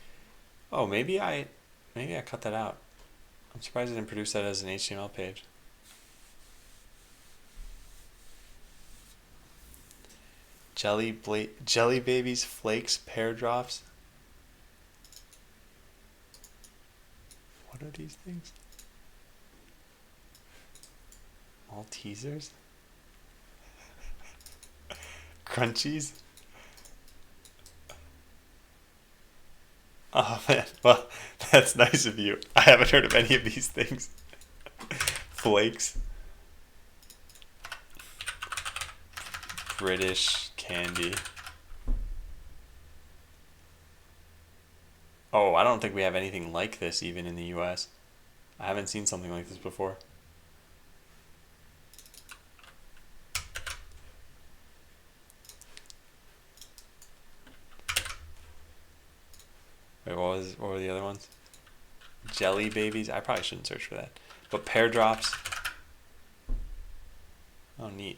Oh, maybe I cut that out. I'm surprised I didn't produce that as an HTML page. Jelly Babies Flakes Pear Drops. What are these things? Maltesers? Crunchies? Oh man, well, that's nice of you. I haven't heard of any of these things. Flakes. British candy. Oh, I don't think we have anything like this even in the US. I haven't seen something like this before. Wait, what were the other ones? Jelly babies? I probably shouldn't search for that. But pear drops. Oh, neat.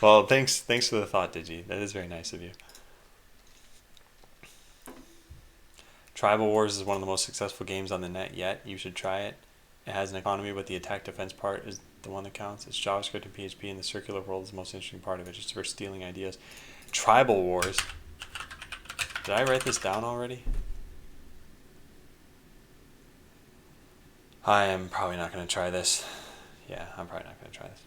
Well, thanks for the thought, Digi. That is very nice of you. Tribal Wars is one of the most successful games on the net yet. You should try it. It has an economy, but the attack defense part is the one that counts. It's JavaScript and PHP, and the circular world is the most interesting part of it, just for stealing ideas. Tribal Wars. Did I write this down already? I am probably not going to try this. Yeah, I'm probably not going to try this.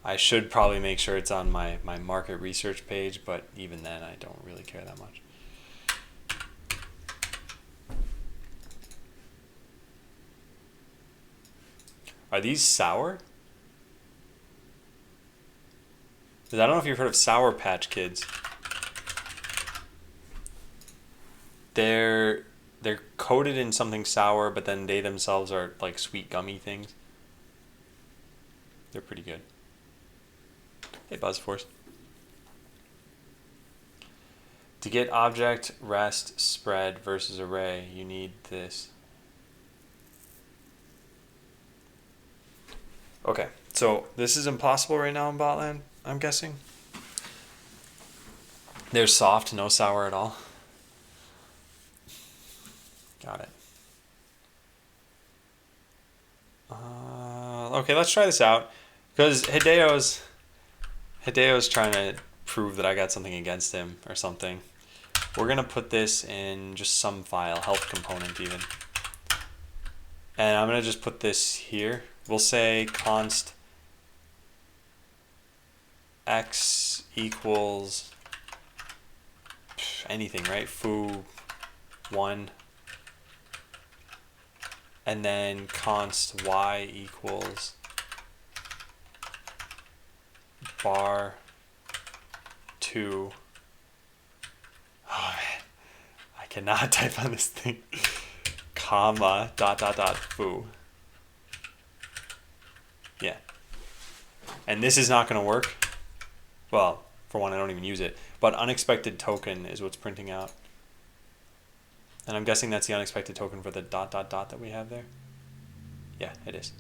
I should probably make sure it's on my market research page, but even then I don't really care that much. Are these sour? Because I don't know if you've heard of Sour Patch Kids. They're coated in something sour, but then they themselves are like sweet gummy things. They're pretty good. Hey, BuzzForce. To get object, rest, spread versus array, you need this. Okay, so this is impossible right now in Botland. I'm guessing. There's soft, no sour at all. Got it. Okay, let's try this out. Because Hideo's trying to prove that I got something against him or something. We're going to put this in just some file, health component even. And I'm going to just put this here. We'll say const x equals anything, right? Foo 1. And then const y equals bar 2. Oh man, I cannot type on this thing. Comma dot foo. Yeah. And this is not going to work. Well, for one, I don't even use it. But unexpected token is what's printing out. And I'm guessing that's the unexpected token for the dot that we have there. Yeah, it is.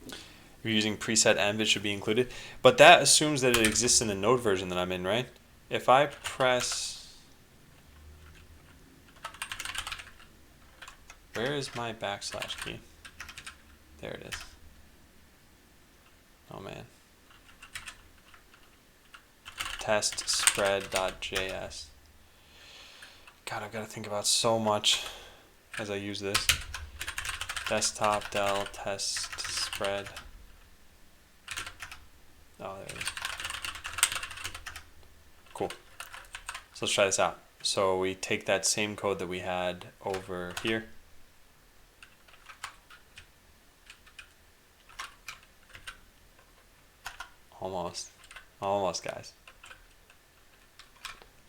If you're using preset env, it should be included. But that assumes that it exists in the node version that I'm in, right? If I press... Where is my backslash key? There it is. Oh man. Test spread.js. God, I've got to think about so much as I use this. Desktop del test spread. Oh, there it is. Cool. So let's try this out. So we take that same code that we had over here. Almost, guys.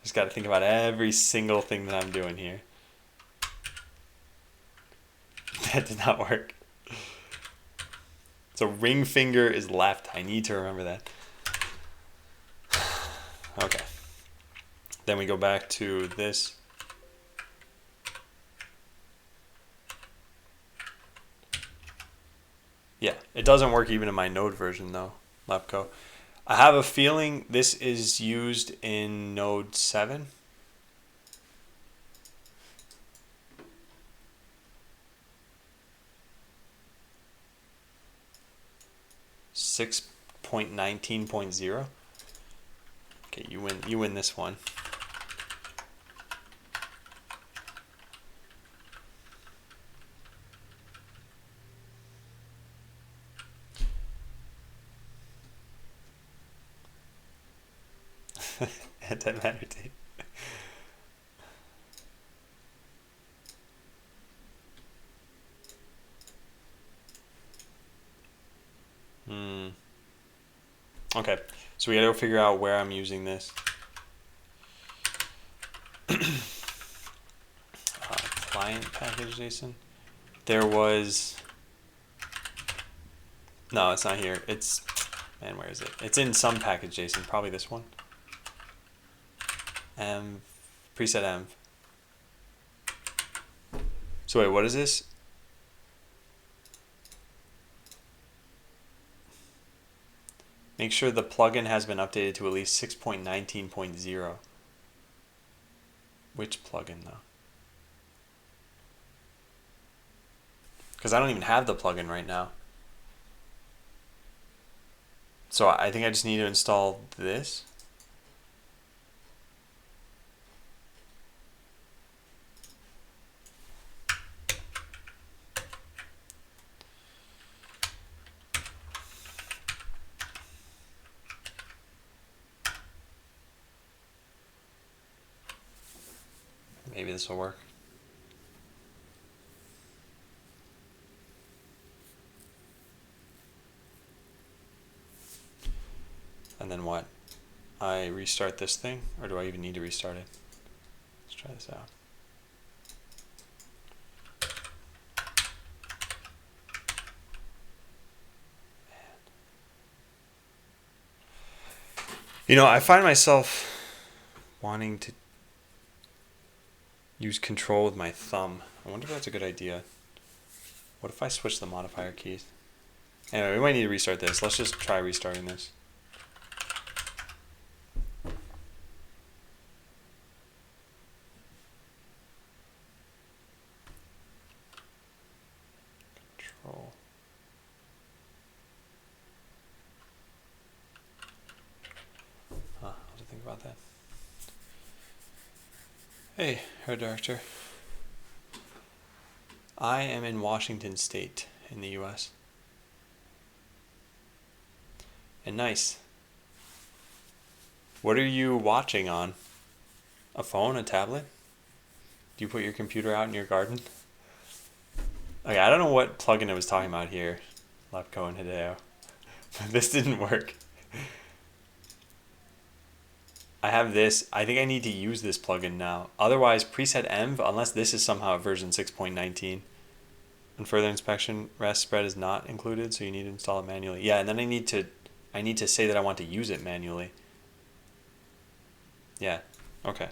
Just got to think about every single thing that I'm doing here. That did not work. So ring finger is left. I need to remember that. Okay. Then we go back to this. Yeah, it doesn't work even in my node version though, Lepco. I have a feeling this is used in node 7. Six 6.19.0. Okay, you win this one. Antimatter tape. Okay, so we gotta go figure out where I'm using this. Client package JSON. There was... No, it's not here. It's... Man, where is it? It's in some package JSON, probably this one. Preset env. So wait, what is this? Make sure the plugin has been updated to at least 6.19.0. Which plugin though? Because I don't even have the plugin right now. So I think I just need to install this. Maybe this will work. And then what? I restart this thing, or do I even need to restart it? Let's try this out. You know, I find myself wanting to use control with my thumb. I wonder if that's a good idea. What if I switch the modifier keys? Anyway, we might need to restart this. Let's just try restarting this. Control. Huh, I'll have to think about that. Hey, Herr Director. I am in Washington State in the US. And nice. What are you watching on? A phone, a tablet? Do you put your computer out in your garden? Okay, I don't know what plugin I was talking about here, Lepko and Hideo. This didn't work. I have this. I think I need to use this plugin now. Otherwise, preset env, unless this is somehow version 6.19. And further inspection, rest spread is not included, so you need to install it manually. Yeah, and then I need to say that I want to use it manually. Yeah, okay.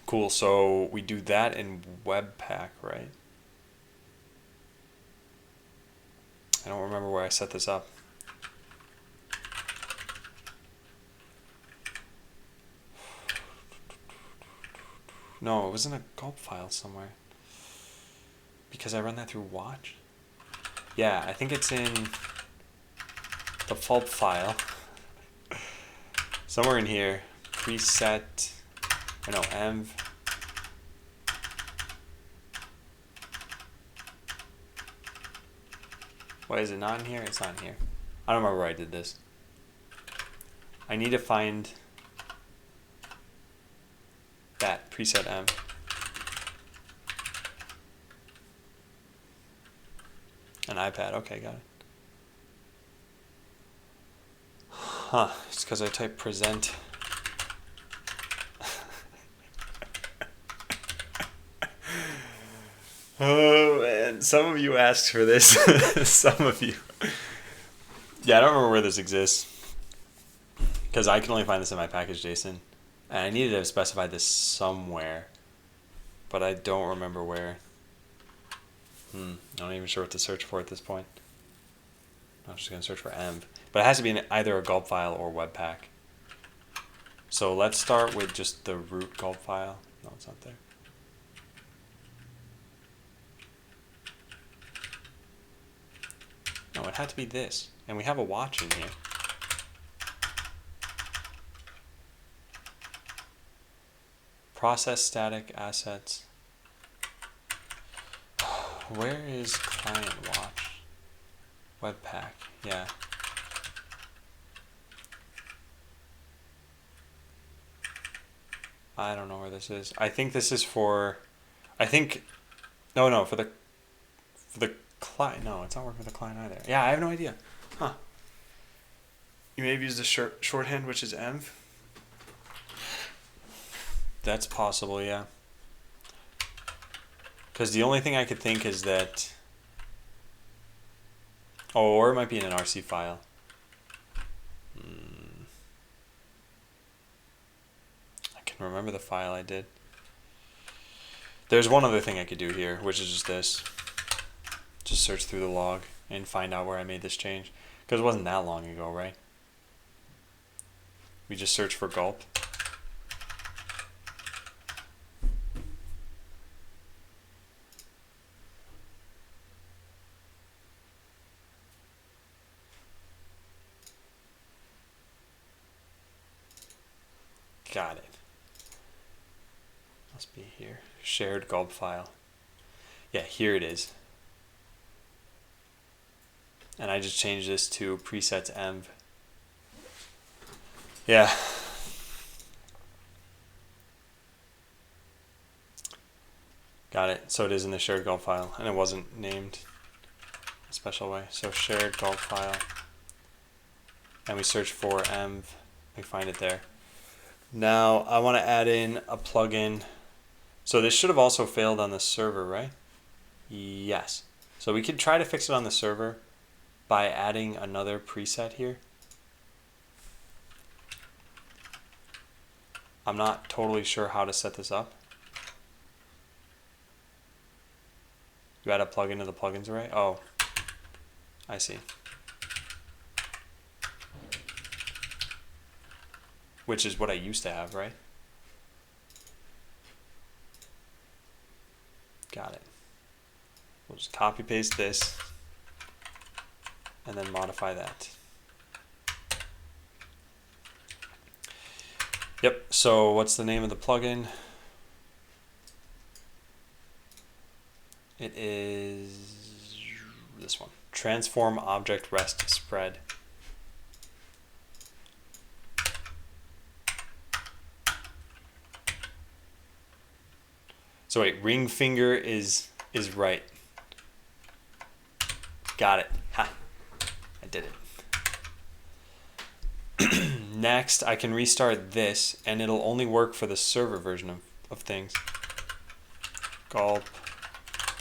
Cool, so we do that in Webpack, right? I don't remember where I set this up. No, it was in a gulp file somewhere. Because I run that through watch? Yeah, I think it's in the fulp file. Somewhere in here. Preset, or no, env. Why is it not in here? It's not in here. I don't remember where I did this. I need to find that preset env. An iPad, okay, got it. Huh, it's because I typed present. Oh man, some of you asked for this. Some of you. Yeah, I don't remember where this exists. Because I can only find this in my package JSON. And I needed to specify this somewhere. But I don't remember where. I'm not even sure what to search for at this point. I'm just going to search for env. But it has to be in either a gulp file or Webpack. So let's start with just the root gulp file. No, it's not there. No, it had to be this. And we have a watch in here. Process static assets. Where is client watch? Webpack, yeah. I don't know where this is. I think this is for, no, for the client. No, it's not working for the client either. Yeah, I have no idea. Huh. You maybe use the shorthand, which is env. That's possible, yeah. Because the only thing I could think is that, or it might be in an RC file. I can remember the file I did. There's one other thing I could do here, which is just this. Just search through the log and find out where I made this change. Because it wasn't that long ago, right? We just search for gulp. Got it. Must be here. Shared gulp file. Yeah, here it is. And I just changed this to presets env. Yeah. Got it. So it is in the shared gulp file, and it wasn't named a special way. So shared gulp file. And we search for env. We find it there. Now I want to add in a plugin. So this should have also failed on the server, right? Yes. So we could try to fix it on the server by adding another preset here. I'm not totally sure how to set this up. You add a plugin to the plugins array? Oh. I see. Which is what I used to have, right? Got it. We'll just copy paste this and then modify that. Yep, so what's the name of the plugin? It is this one, Transform Object Rest Spread. So wait, ring finger is right. Got it. Ha, I did it. Next, I can restart this, and it'll only work for the server version of things. Gulp,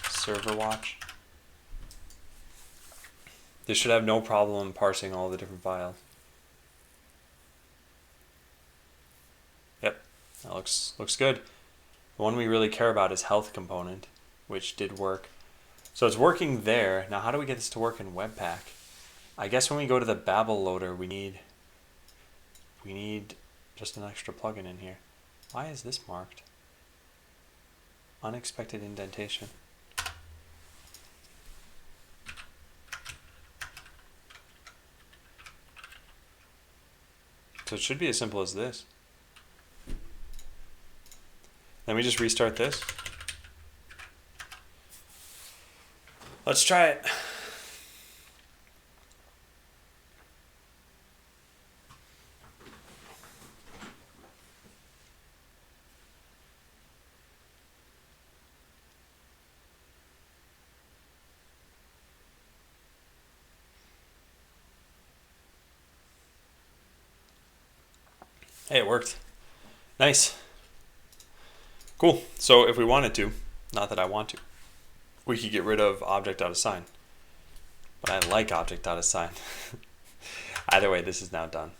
server watch. This should have no problem parsing all the different files. Yep, that looks good. The one we really care about is health component, which did work. So it's working there. Now how do we get this to work in Webpack? I guess when we go to the Babel loader, we need just an extra plugin in here. Why is this marked? Unexpected indentation. So it should be as simple as this. Then we just restart this. Let's try it. Hey, it worked. Nice. Cool. So if we wanted to, not that I want to, we could get rid of object.assign. But I like object.assign. Either way, this is now done.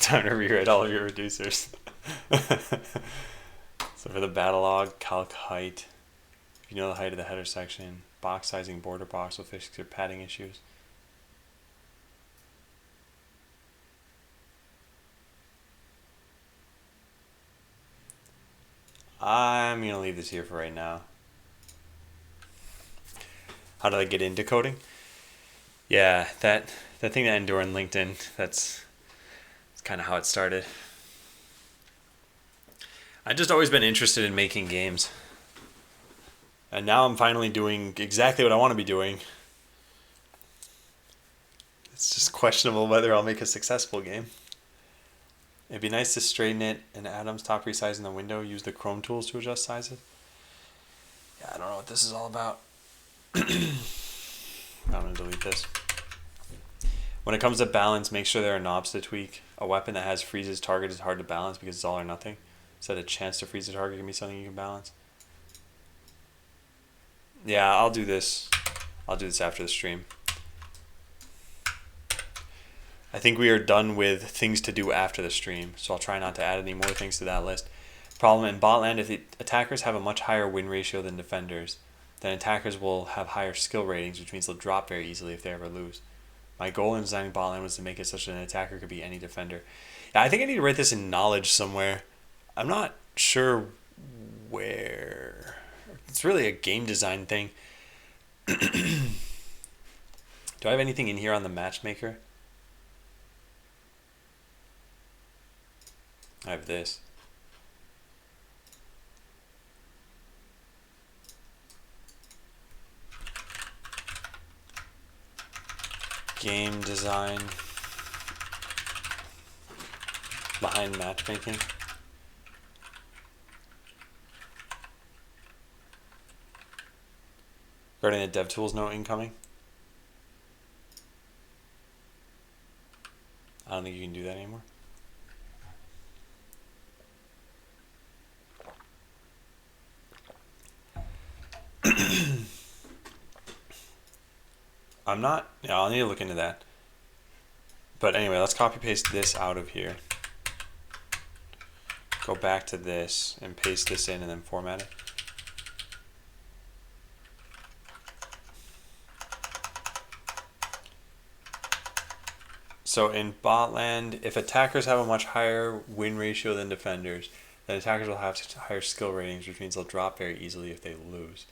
Time to rewrite all of your reducers. So for the battle log, calc height. If you know the height of the header section, box sizing, border box will fix your padding issues. I'm gonna leave this here for right now. How did I get into coding? Yeah, that thing that Endure on LinkedIn, that's kind of how it started. I've just always been interested in making games. And now I'm finally doing exactly what I want to be doing. It's just questionable whether I'll make a successful game. It'd be nice to straighten it and Adam's top resizing the window, use the Chrome tools to adjust sizes. Yeah, I don't know what this is all about. I'm going to delete this. When it comes to balance, make sure there are knobs to tweak. A weapon that has freezes target is hard to balance because it's all or nothing. So a chance to freeze the target can be something you can balance. Yeah, I'll do this. I'll do this after the stream. I think we are done with things to do after the stream, so I'll try not to add any more things to that list. Problem in botland, if the attackers have a much higher win ratio than defenders, then attackers will have higher skill ratings, which means they'll drop very easily if they ever lose. My goal in designing botland was to make it such that an attacker could be any defender. Yeah, I think I need to write this in knowledge somewhere. I'm not sure where. It's really a game design thing. Do I have anything in here on the matchmaker? I have this. Game design behind matchmaking. Regarding the DevTools note incoming. I don't think you can do that anymore. I'm not. Yeah, I'll need to look into that. But anyway, let's copy paste this out of here. Go back to this and paste this in and then format it. So in botland, if attackers have a much higher win ratio than defenders, then attackers will have higher skill ratings, which means they'll drop very easily if they lose.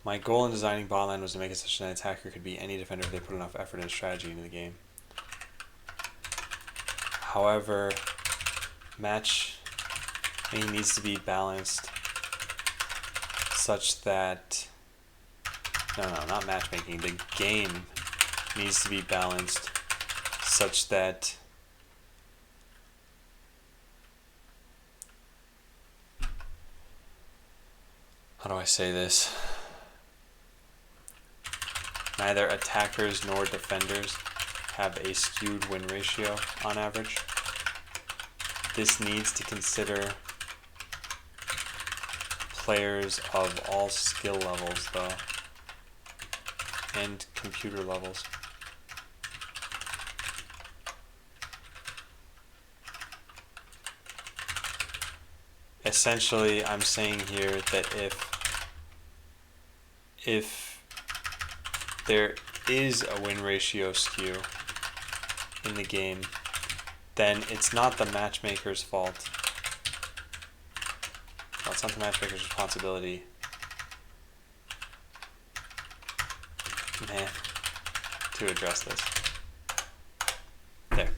My goal in designing botland was to make it such that an attacker could beat any defender if they put enough effort and strategy into the game. However, matchmaking needs to be balanced such that not matchmaking. The game needs to be balanced such that how do I say this? Neither attackers nor defenders have a skewed win ratio on average. This needs to consider players of all skill levels, though, and computer levels. Essentially, I'm saying here that if there is a win ratio skew in the game, then it's not the matchmaker's fault. Well, it's not the matchmaker's responsibility. Man, to address this. There.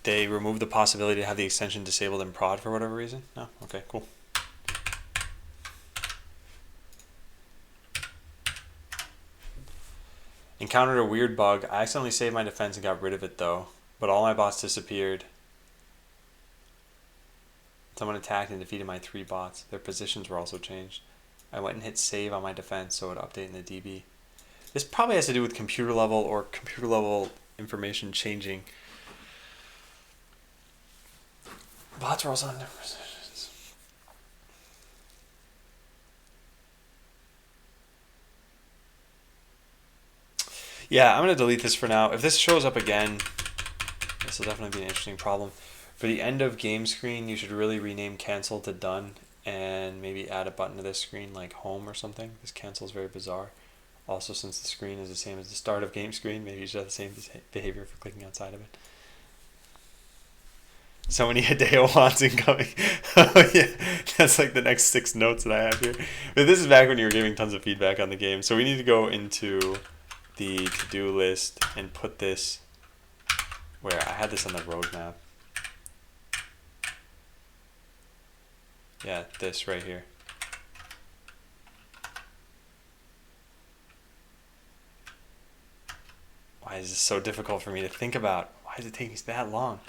They removed the possibility to have the extension disabled in prod for whatever reason? No? Okay, cool. Encountered a weird bug. I accidentally saved my defense and got rid of it though, but all my bots disappeared. Someone attacked and defeated my 3 bots. Their positions were also changed. I went and hit save on my defense so it would update in the DB. This probably has to do with computer level information changing. Bots are also on different positions. Yeah, I'm going to delete this for now. If this shows up again, this will definitely be an interesting problem. For the end of game screen, you should really rename cancel to done and maybe add a button to this screen like home or something. This cancel is very bizarre. Also, since the screen is the same as the start of game screen, maybe you should have the same behavior for clicking outside of it. So many Hideo wants incoming. Oh yeah, that's like the next 6 notes that I have here. But this is back when you were giving tons of feedback on the game. So we need to go into the to-do list and put this where I had this on the roadmap. Yeah, this right here. Why is this so difficult for me to think about? Why is it taking that long?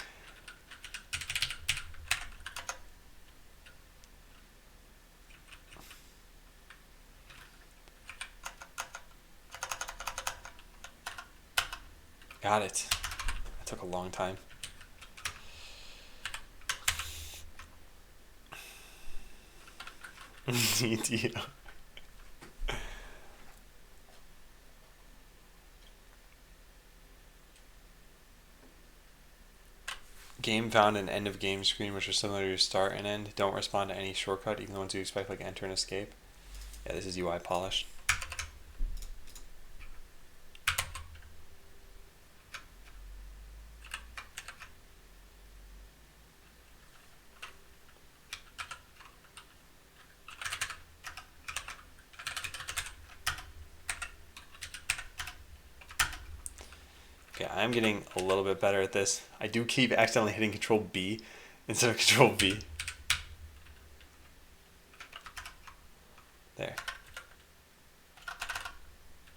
Got it. That took a long time. TODO. Game found an end of game screen which are similar to your start and end. Don't respond to any shortcut, even the ones you expect, like enter and escape. Yeah, this is UI polished. Okay, I'm getting a little bit better at this. I do keep accidentally hitting Control B instead of Control V. There.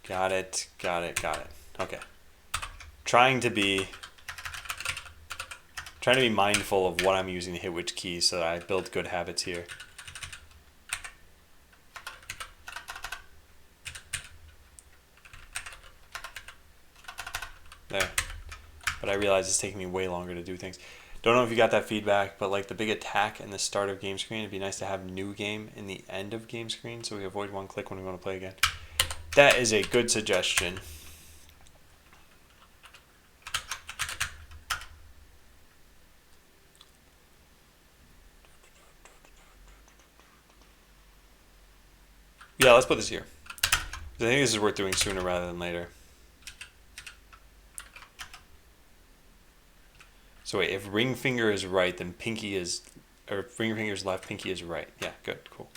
Got it, got it, got it. Okay. Trying to be mindful of what I'm using to hit which keys so that I build good habits here. There. But I realize it's taking me way longer to do things. Don't know if you got that feedback, but like the big attack in the start of game screen, it'd be nice to have new game in the end of game screen so we avoid one click when we want to play again. That is a good suggestion. Yeah, let's put this here. I think this is worth doing sooner rather than later. So wait, if ring finger is right, then pinky is, or ring finger is left, pinky is right. Yeah, good, cool.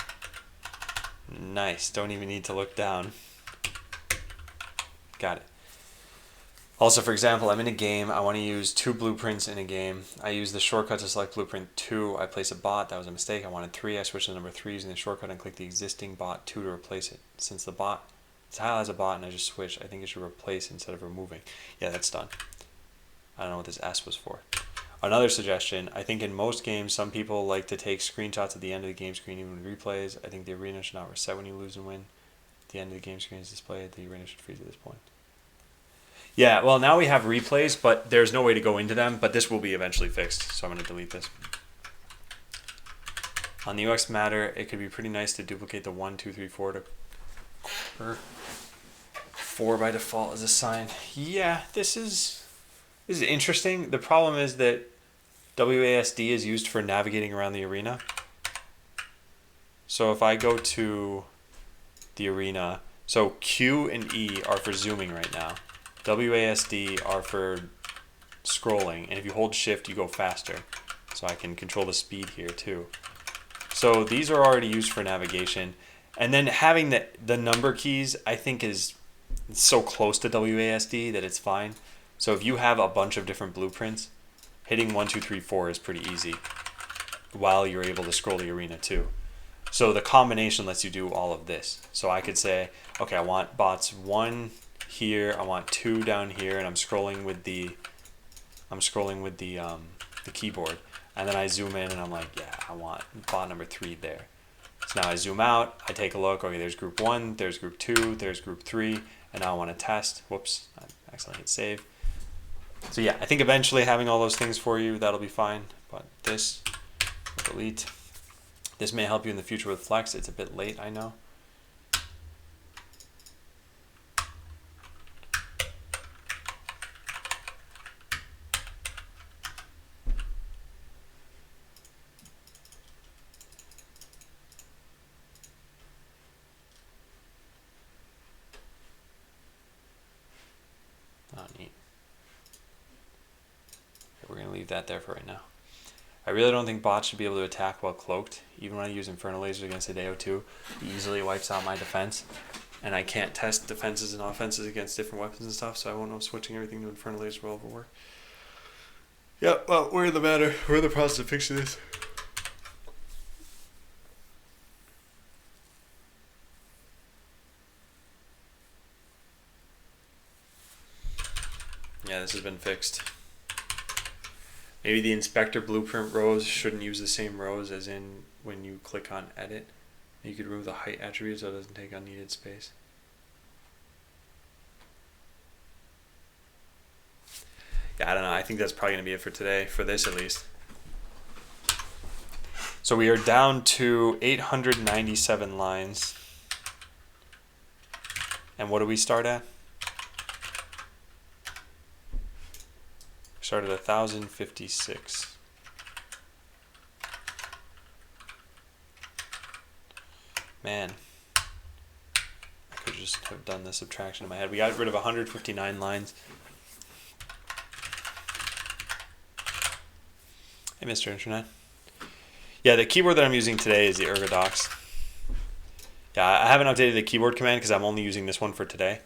Nice, don't even need to look down. Got it. Also, for example, I'm in a game, I want to use 2 blueprints in a game. I use the shortcut to select blueprint 2, I place a bot, that was a mistake, I wanted 3, I switched to number 3 using the shortcut and click the existing bot 2 to replace it. Since the tile has a bot and I just switched, I think it should replace instead of removing. Yeah, that's done. I don't know what this S was for. Another suggestion, I think in most games, some people like to take screenshots at the end of the game screen, even with replays. I think the arena should not reset when you lose and win. At the end of the game screen is displayed, the arena should freeze at this point. Yeah, well, now we have replays, but there's no way to go into them, but this will be eventually fixed, so I'm going to delete this. On the UX matter, it could be pretty nice to duplicate the 1, 2, 3, 4 to 4 by default as a sign. Yeah, this is interesting. The problem is that WASD is used for navigating around the arena. So if I go to the arena, so Q and E are for zooming right now. WASD are for scrolling, and if you hold shift you go faster. So I can control the speed here too. So these are already used for navigation. And then having the number keys I think is so close to WASD that it's fine. So if you have a bunch of different blueprints, hitting 1, 2, 3, 4 is pretty easy while you're able to scroll the arena too. So the combination lets you do all of this. So I could say, okay, I want bots 1 here, I want 2 down here, and I'm scrolling with the keyboard, and then I zoom in and I'm like, yeah, I want bot number 3 there. So now I zoom out, I take a look, okay, there's group 1, there's group 2, there's group 3, and now I want to test. Whoops, I accidentally hit save. So yeah, I think eventually having all those things for you, that'll be fine, but this, delete. This may help you in the future with Flex. It's a bit late, I know. Oh, neat. Okay, we're going to leave that there for right now. I really don't think bots should be able to attack while cloaked. Even when I use Inferno Lasers against Hideo 2, it easily wipes out my defense. And I can't test defenses and offenses against different weapons and stuff, so I won't know if switching everything to Inferno Lasers will ever work. Yeah, well, we're in the matter. We're in the process of fixing this. Yeah, this has been fixed. Maybe the inspector blueprint rows shouldn't use the same rows as in when you click on edit. You could remove the height attribute so it doesn't take unneeded space. Yeah, I don't know. I think that's probably going to be it for today, for this at least. So we are down to 897 lines. And what do we start at? We started at 1,056. Man, I could just have done the subtraction in my head. We got rid of 159 lines. Hey, Mr. Internet. Yeah, the keyboard that I'm using today is the Ergodox. Yeah, I haven't updated the keyboard command because I'm only using this one for today.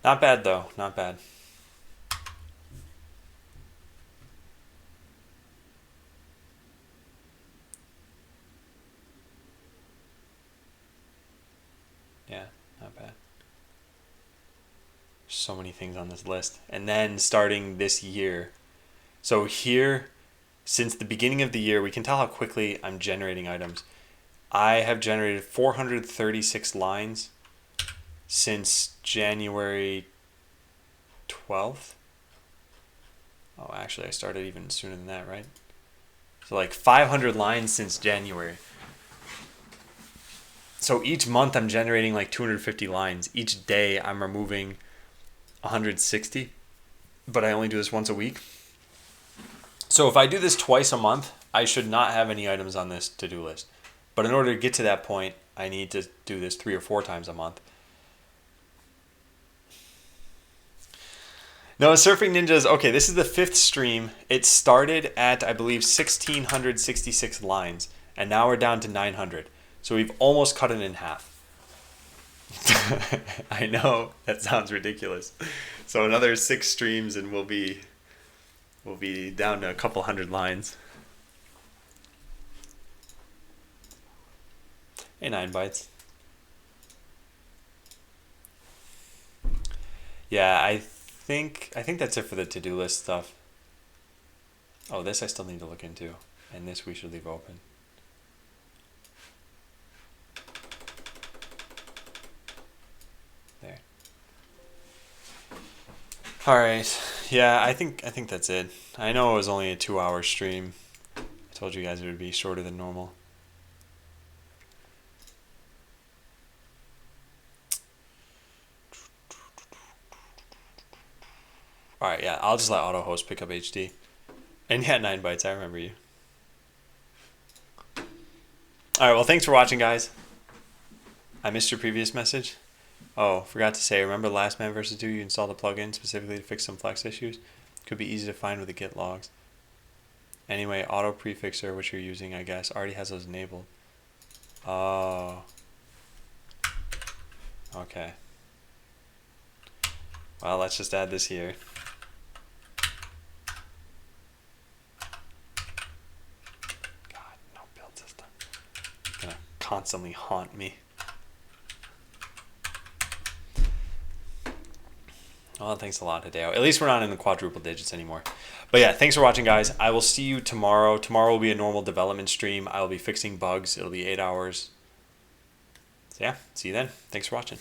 Not bad though, not bad. Yeah, not bad. So many things on this list. And then starting this year. So here, since the beginning of the year, we can tell how quickly I'm generating items. I have generated 436 lines since January 12th. Oh, actually, I started even sooner than that, right? So like 500 lines since January. So each month I'm generating like 250 lines. Each day I'm removing 160, but I only do this once a week. So if I do this twice a month, I should not have any items on this to-do list. But in order to get to that point, I need to do this 3 or 4 times a month. No, Surfing Ninjas, okay, this is the 5th stream. It started at, I believe, 1,666 lines, and now we're down to 900. So we've almost cut it in half. I know, that sounds ridiculous. So another 6 streams and we'll be down to a couple hundred lines. Hey, 9 bytes. Yeah, I think that's it for the to-do list stuff. Oh, this I still need to look into, and this we should leave open. There. All right. Yeah, I think that's it. I know it was only a 2-hour stream. I told you guys it would be shorter than normal. All right, yeah, I'll just let auto host pick up HD. And yeah, 9 bytes, I remember you. All right, well, thanks for watching, guys. I missed your previous message. Oh, forgot to say, remember Last Man vs. 2, you installed a plugin specifically to fix some Flex issues? Could be easy to find with the git logs. Anyway, auto prefixer, which you're using, I guess, already has those enabled. Oh. Okay. Well, let's just add this here. God, no build system. It's gonna constantly haunt me. Well, thanks a lot, Hideo. At least we're not in the quadruple digits anymore. But yeah, thanks for watching, guys. I will see you tomorrow. Tomorrow will be a normal development stream. I will be fixing bugs. It'll be 8 hours. So yeah, see you then. Thanks for watching.